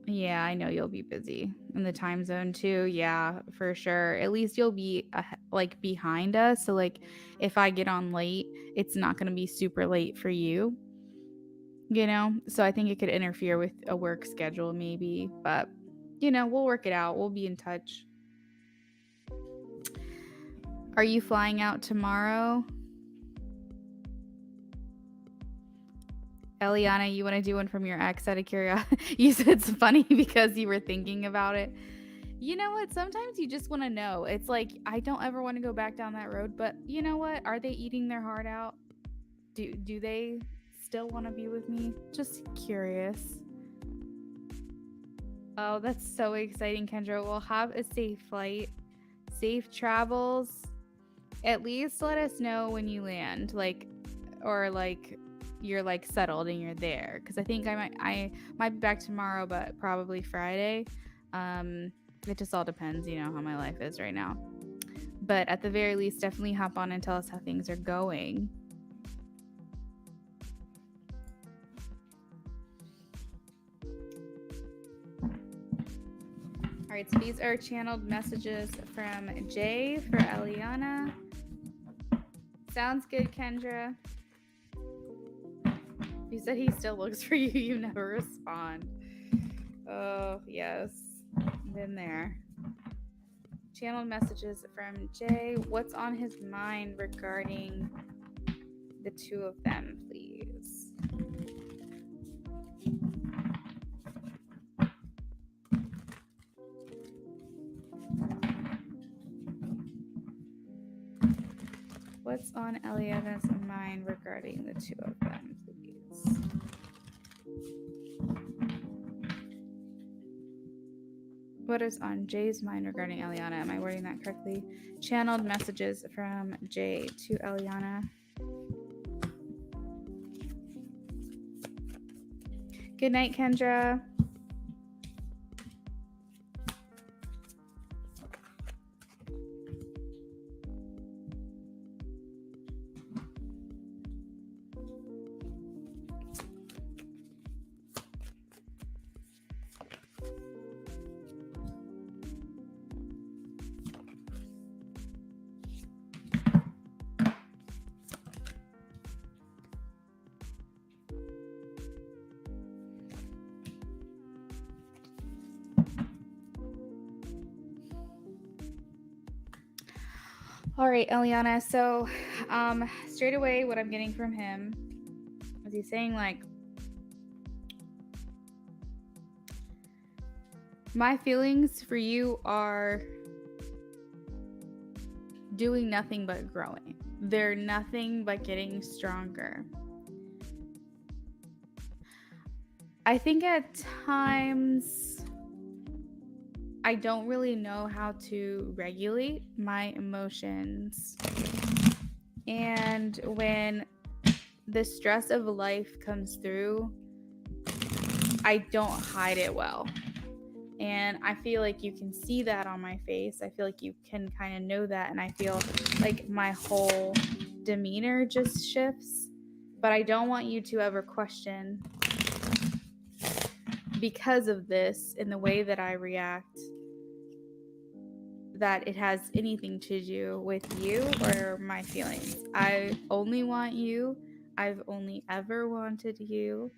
Yeah, I know you'll be busy in the time zone too. Yeah, for sure. At least you'll be like behind us. So like if I get on late, it's not going to be super late for you. You know? So I think it could interfere with a work schedule maybe, but you know, we'll work it out. We'll be in touch. Are you flying out tomorrow? Eliana, you want to do one from your ex out of curiosity? You said it's funny because you were thinking about it. You know what? Sometimes you just want to know. It's like, I don't ever want to go back down that road, but you know what? Are they eating their heart out? Do they still want to be with me? Just curious. Oh, that's so exciting, Kendra. We'll have a safe flight, safe travels. At least let us know when you land, or you're like settled and you're there. Because I think I might be back tomorrow, but probably Friday. It just all depends, how my life is right now. But at the very least, definitely hop on and tell us how things are going. All right, so these are channeled messages from Jay for Eliana. Sounds good, Kendra. You said he still looks for you. You never respond. Oh, yes. Been there. Channeled messages from Jay. What's on his mind regarding the two of them, please? What's on Eliana's mind regarding the two of them, please? What is on Jay's mind regarding Eliana? Am I wording that correctly? Channeled messages from Jay to Eliana. Good night, Kendra. All right, Eliana. So, straight away, what I'm getting from him is he's saying, my feelings for you are doing nothing but growing. They're nothing but getting stronger. I think at times I don't really know how to regulate my emotions. And when the stress of life comes through, I don't hide it well. And I feel like you can see that on my face. I feel like you can kind of know that. And I feel like my whole demeanor just shifts. But I don't want you to ever question, because of this, in the way that I react, that it has anything to do with you or my feelings. I only want you. I've only ever wanted you.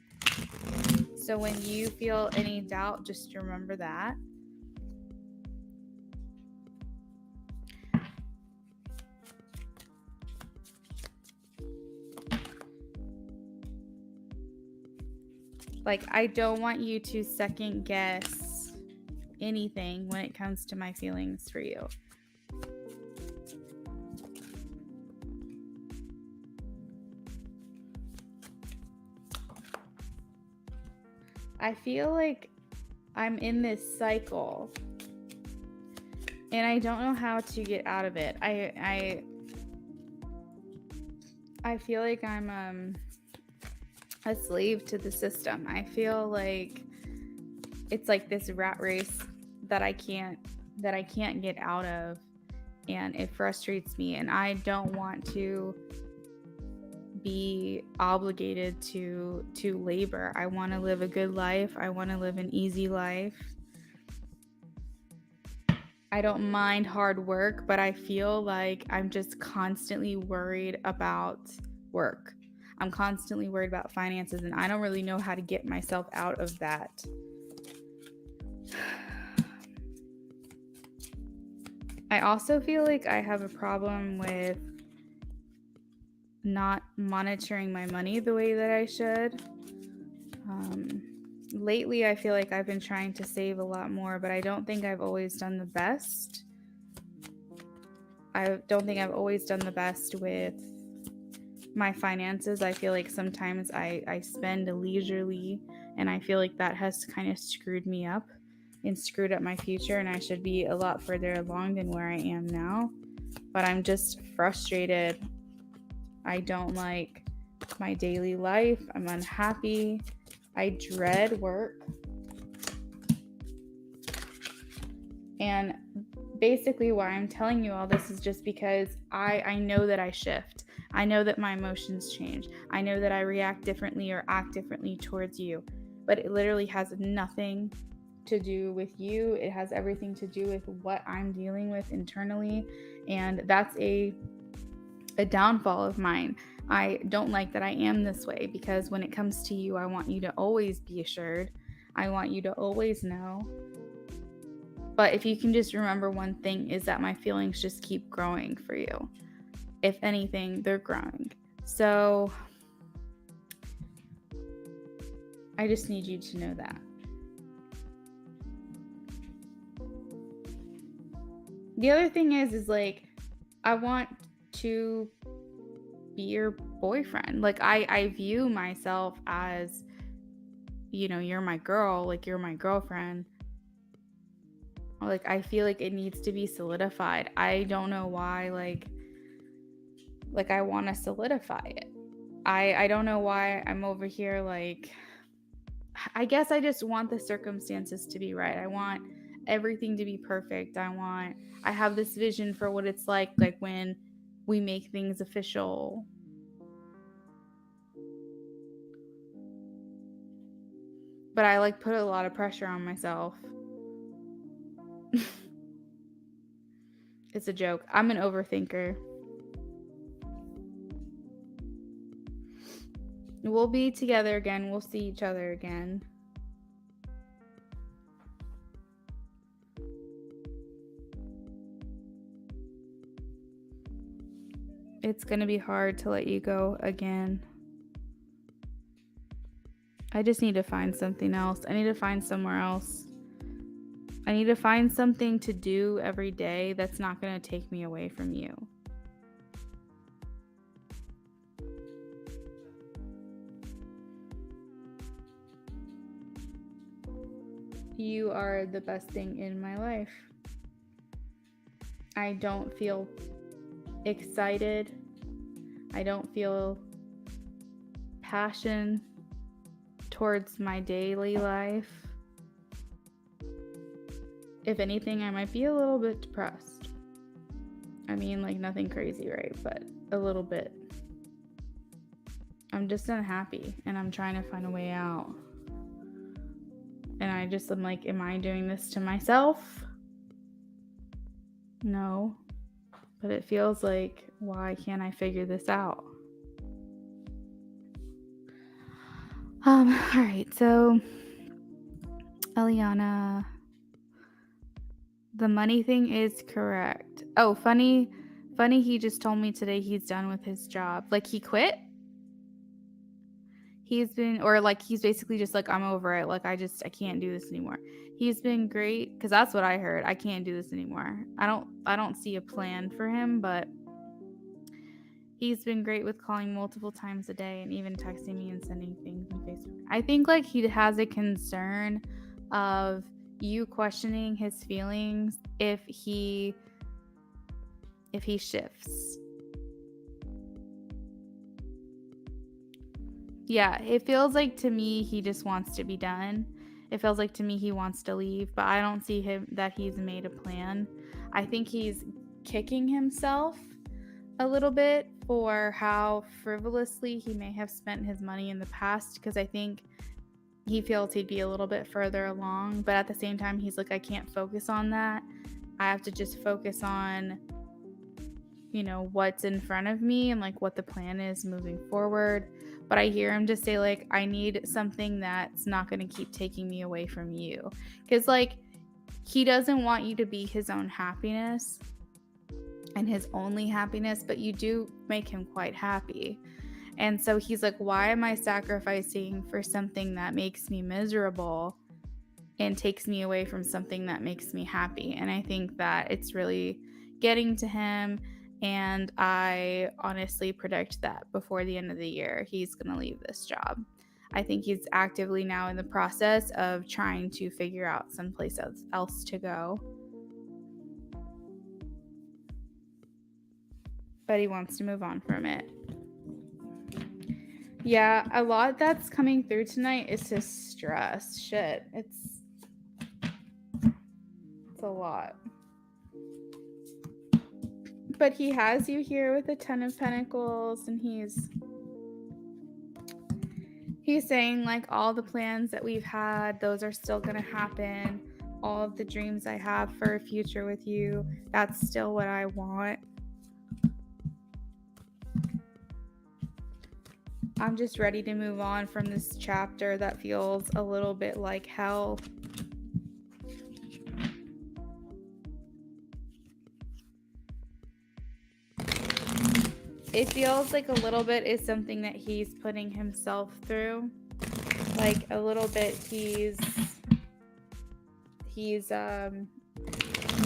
So when you feel any doubt, just remember that. I don't want you to second guess anything when it comes to my feelings for you. I feel like I'm in this cycle and I don't know how to get out of it. I feel like I'm a slave to the system. I feel like it's like this rat race that I can't get out of, and it frustrates me, and I don't want to be obligated to labor. I want to live a good life. I want to live an easy life. I don't mind hard work, but I feel like I'm just constantly worried about work. I'm constantly worried about finances, and I don't really know how to get myself out of that. I also feel like I have a problem with not monitoring my money the way that I should. Lately, I feel like I've been trying to save a lot more, but I don't think I've always done the best. I don't think I've always done the best with my finances. I feel like sometimes I spend leisurely, and I feel like that has kind of screwed me up and screwed up my future, and I should be a lot further along than where I am now. But I'm just frustrated. I don't like my daily life. I'm unhappy. I dread work. And basically why I'm telling you all this is just because I know that I shift. I know that my emotions change. I know that I react differently or act differently towards you. But it literally has nothing to do with you. It has everything to do with what I'm dealing with internally. And that's a downfall of mine. I don't like that I am this way, because when it comes to you, I want you to always be assured. I want you to always know. But if you can just remember one thing, is that my feelings just keep growing for you. If anything, they're growing. So I just need you to know that. The other thing is like, I want to be your boyfriend. Like, I view myself as, you're my girl, like you're my girlfriend. Like, I feel like it needs to be solidified. I don't know why, like I want to solidify it. I don't know why I'm over here, like, I guess I just want the circumstances to be right. I want everything to be perfect. I have this vision for what it's like when we make things official. But I like put a lot of pressure on myself. It's a joke. I'm an overthinker. We'll be together again. We'll see each other again. It's going to be hard to let you go again. I just need to find something else. I need to find somewhere else. I need to find something to do every day that's not going to take me away from you. You are the best thing in my life. I don't feel excited. I don't feel passion towards my daily life. If anything, I might be a little bit depressed. I mean, like, nothing crazy, right? But a little bit. I'm just unhappy, and I'm trying to find a way out. And I'm like, am I doing this to myself? No. But it feels like, why can't I figure this out? All right, so Eliana, the money thing is correct. Oh, funny, he just told me today he's done with his job. Like, he quit? He's basically just like, I'm over it. Like, I can't do this anymore. He's been great, because that's what I heard. I can't do this anymore. I don't see a plan for him, but he's been great with calling multiple times a day and even texting me and sending things on Facebook. I think like he has a concern of you questioning his feelings if he shifts. Yeah, it feels like to me he just wants to be done. It feels like to me he wants to leave, but I don't see him that he's made a plan. I think he's kicking himself a little bit for how frivolously he may have spent his money in the past, because I think he feels he'd be a little bit further along, but at the same time he's like, I can't focus on that. I have to just focus on what's in front of me and like what the plan is moving forward. But I hear him just say like, I need something that's not going to keep taking me away from you, because like he doesn't want you to be his own happiness and his only happiness, but you do make him quite happy. And so he's like, why am I sacrificing for something that makes me miserable and takes me away from something that makes me happy? And I think that it's really getting to him. And I honestly predict that before the end of the year, he's going to leave this job. I think he's actively now in the process of trying to figure out someplace else to go. But he wants to move on from it. Yeah, a lot that's coming through tonight is his stress. Shit, it's a lot. But he has you here with the Ten of Pentacles, and he's saying like all the plans that we've had, those are still going to happen. All of the dreams I have for a future with you, that's still what I want. I'm just ready to move on from this chapter that feels a little bit like hell. It feels like a little bit is something that he's putting himself through. Like a little bit he's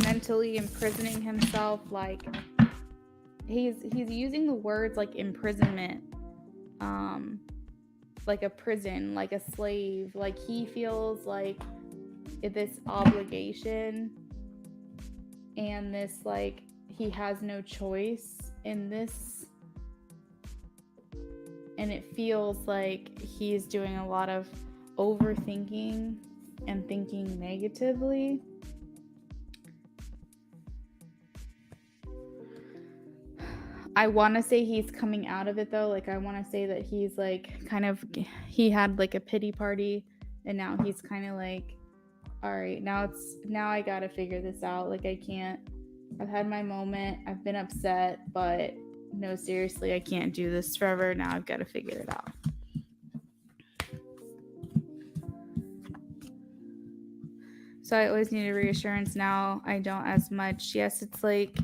mentally imprisoning himself. Like he's using the words like imprisonment, like a prison, like a slave. Like he feels like this obligation and this like he has no choice in this, and it feels like he's doing a lot of overthinking and thinking negatively. I want to say he's coming out of it though. Like I want to say that he's like kind of, he had like a pity party and now he's kind of like, all right, now I got to figure this out. Like I can't, I've had my moment. I've been upset, but no, seriously, I can't do this forever. Now I've got to figure it out. So I always need a reassurance. Now I don't as much. Yes, it's like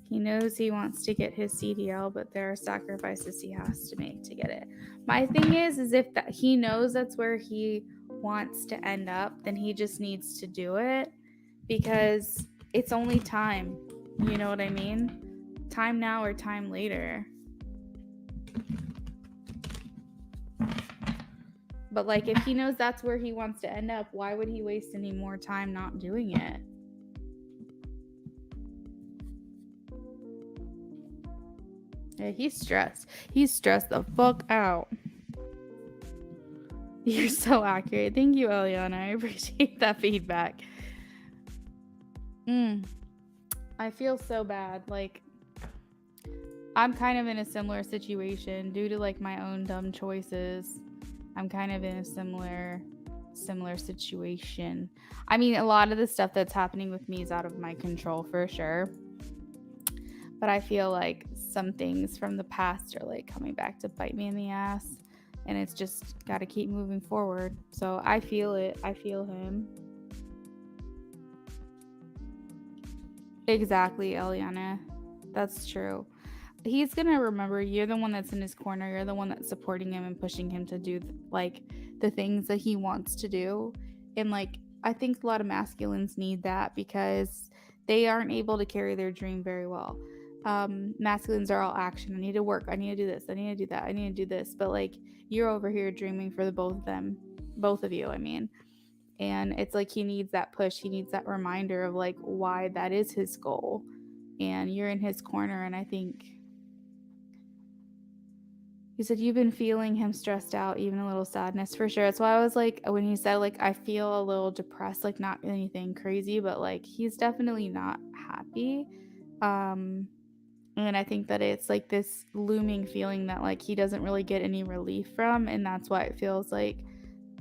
he knows he wants to get his CDL, but there are sacrifices he has to make to get it. My thing is if he knows that's where he wants to end up, then he just needs to do it because it's only time. You know what I mean? Time now or time later. But like if he knows that's where he wants to end up, why would he waste any more time not doing it? Yeah, he's stressed. He's stressed the fuck out. You're so accurate. Thank you, Eliana. I appreciate that feedback. I feel so bad. Like, I'm kind of in a similar situation due to like my own dumb choices. I'm kind of in a similar situation. I mean, a lot of the stuff that's happening with me is out of my control for sure. But I feel like some things from the past are like coming back to bite me in the ass. And it's just got to keep moving forward. So I feel it. I feel him. Exactly, Eliana. That's true. He's going to remember you're the one that's in his corner. You're the one that's supporting him and pushing him to do like the things that he wants to do. And like, I think a lot of masculines need that because they aren't able to carry their dream very well. Masculines are all action. I need to work. I need to do this. I need to do that. I need to do this. But like you're over here dreaming for the both of you, I mean. And it's like he needs that push. He needs that reminder of like why that is his goal. And you're in his corner. And I think you said you've been feeling him stressed out, even a little sadness for sure. That's why I was like, when he said like I feel a little depressed, like not anything crazy, but like he's definitely not happy. And I think that it's like this looming feeling that like he doesn't really get any relief from, and that's why it feels like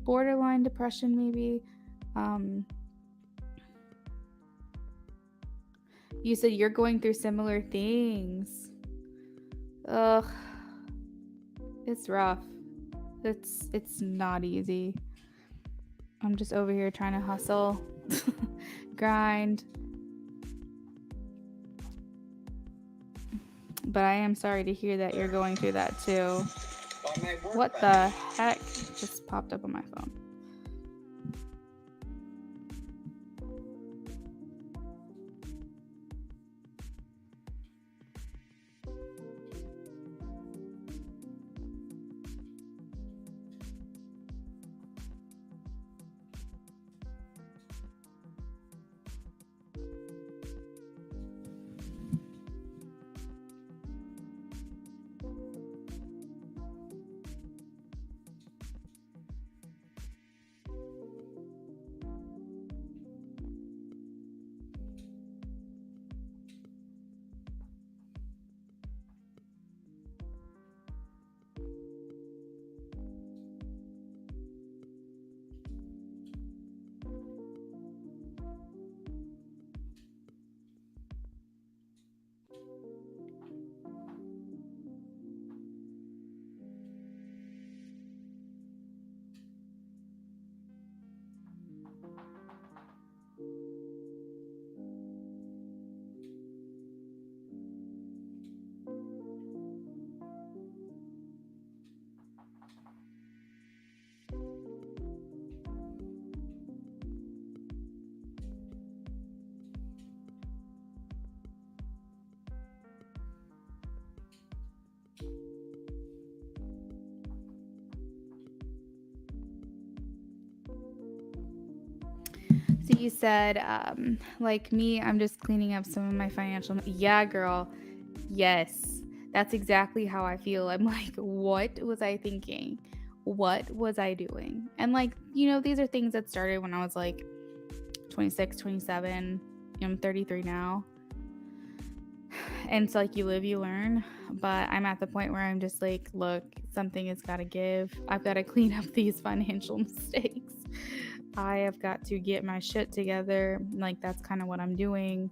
borderline depression maybe. You said you're going through similar things. Ugh. It's rough. It's not easy. I'm just over here trying to hustle, grind. But I am sorry to hear that you're going through that too. What the heck just popped up on my phone? So you said, like me, I'm just cleaning up some of my financial. Yeah, girl. Yes, that's exactly how I feel. I'm like, what was I thinking? What was I doing? And like, these are things that started when I was like 26, 27. I'm 33 now. And it's like you live, you learn. But I'm at the point where I'm just like, look, something has got to give. I've got to clean up these financial mistakes. I have got to get my shit together. Like, that's kind of what I'm doing.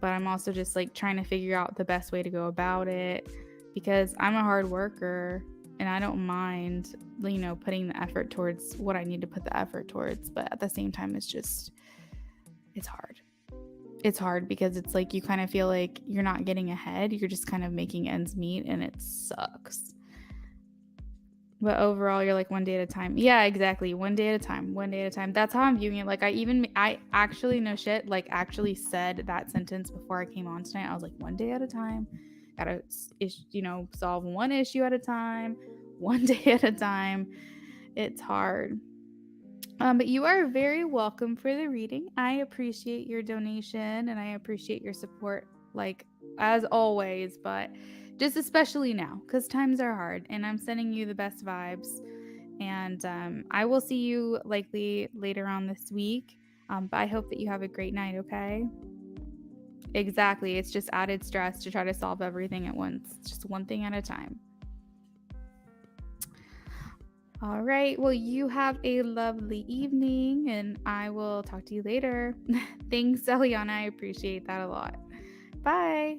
But I'm also just like trying to figure out the best way to go about it because I'm a hard worker and I don't mind, putting the effort towards what I need to put the effort towards. But at the same time, it's hard. It's hard because it's like you kind of feel like you're not getting ahead. You're just kind of making ends meet and it sucks. But overall, you're like one day at a time. Yeah, exactly. One day at a time. One day at a time. That's how I'm viewing it. Like I actually, no shit, like actually said that sentence before I came on tonight. I was like, one day at a time. Gotta, solve one issue at a time. One day at a time. It's hard. But you are very welcome for the reading. I appreciate your donation and I appreciate your support, like as always, but just especially now because times are hard and I'm sending you the best vibes. And I will see you likely later on this week. But I hope that you have a great night, okay? Exactly. It's just added stress to try to solve everything at once, just one thing at a time. All right. Well, you have a lovely evening and I will talk to you later. Thanks, Eliana. I appreciate that a lot. Bye.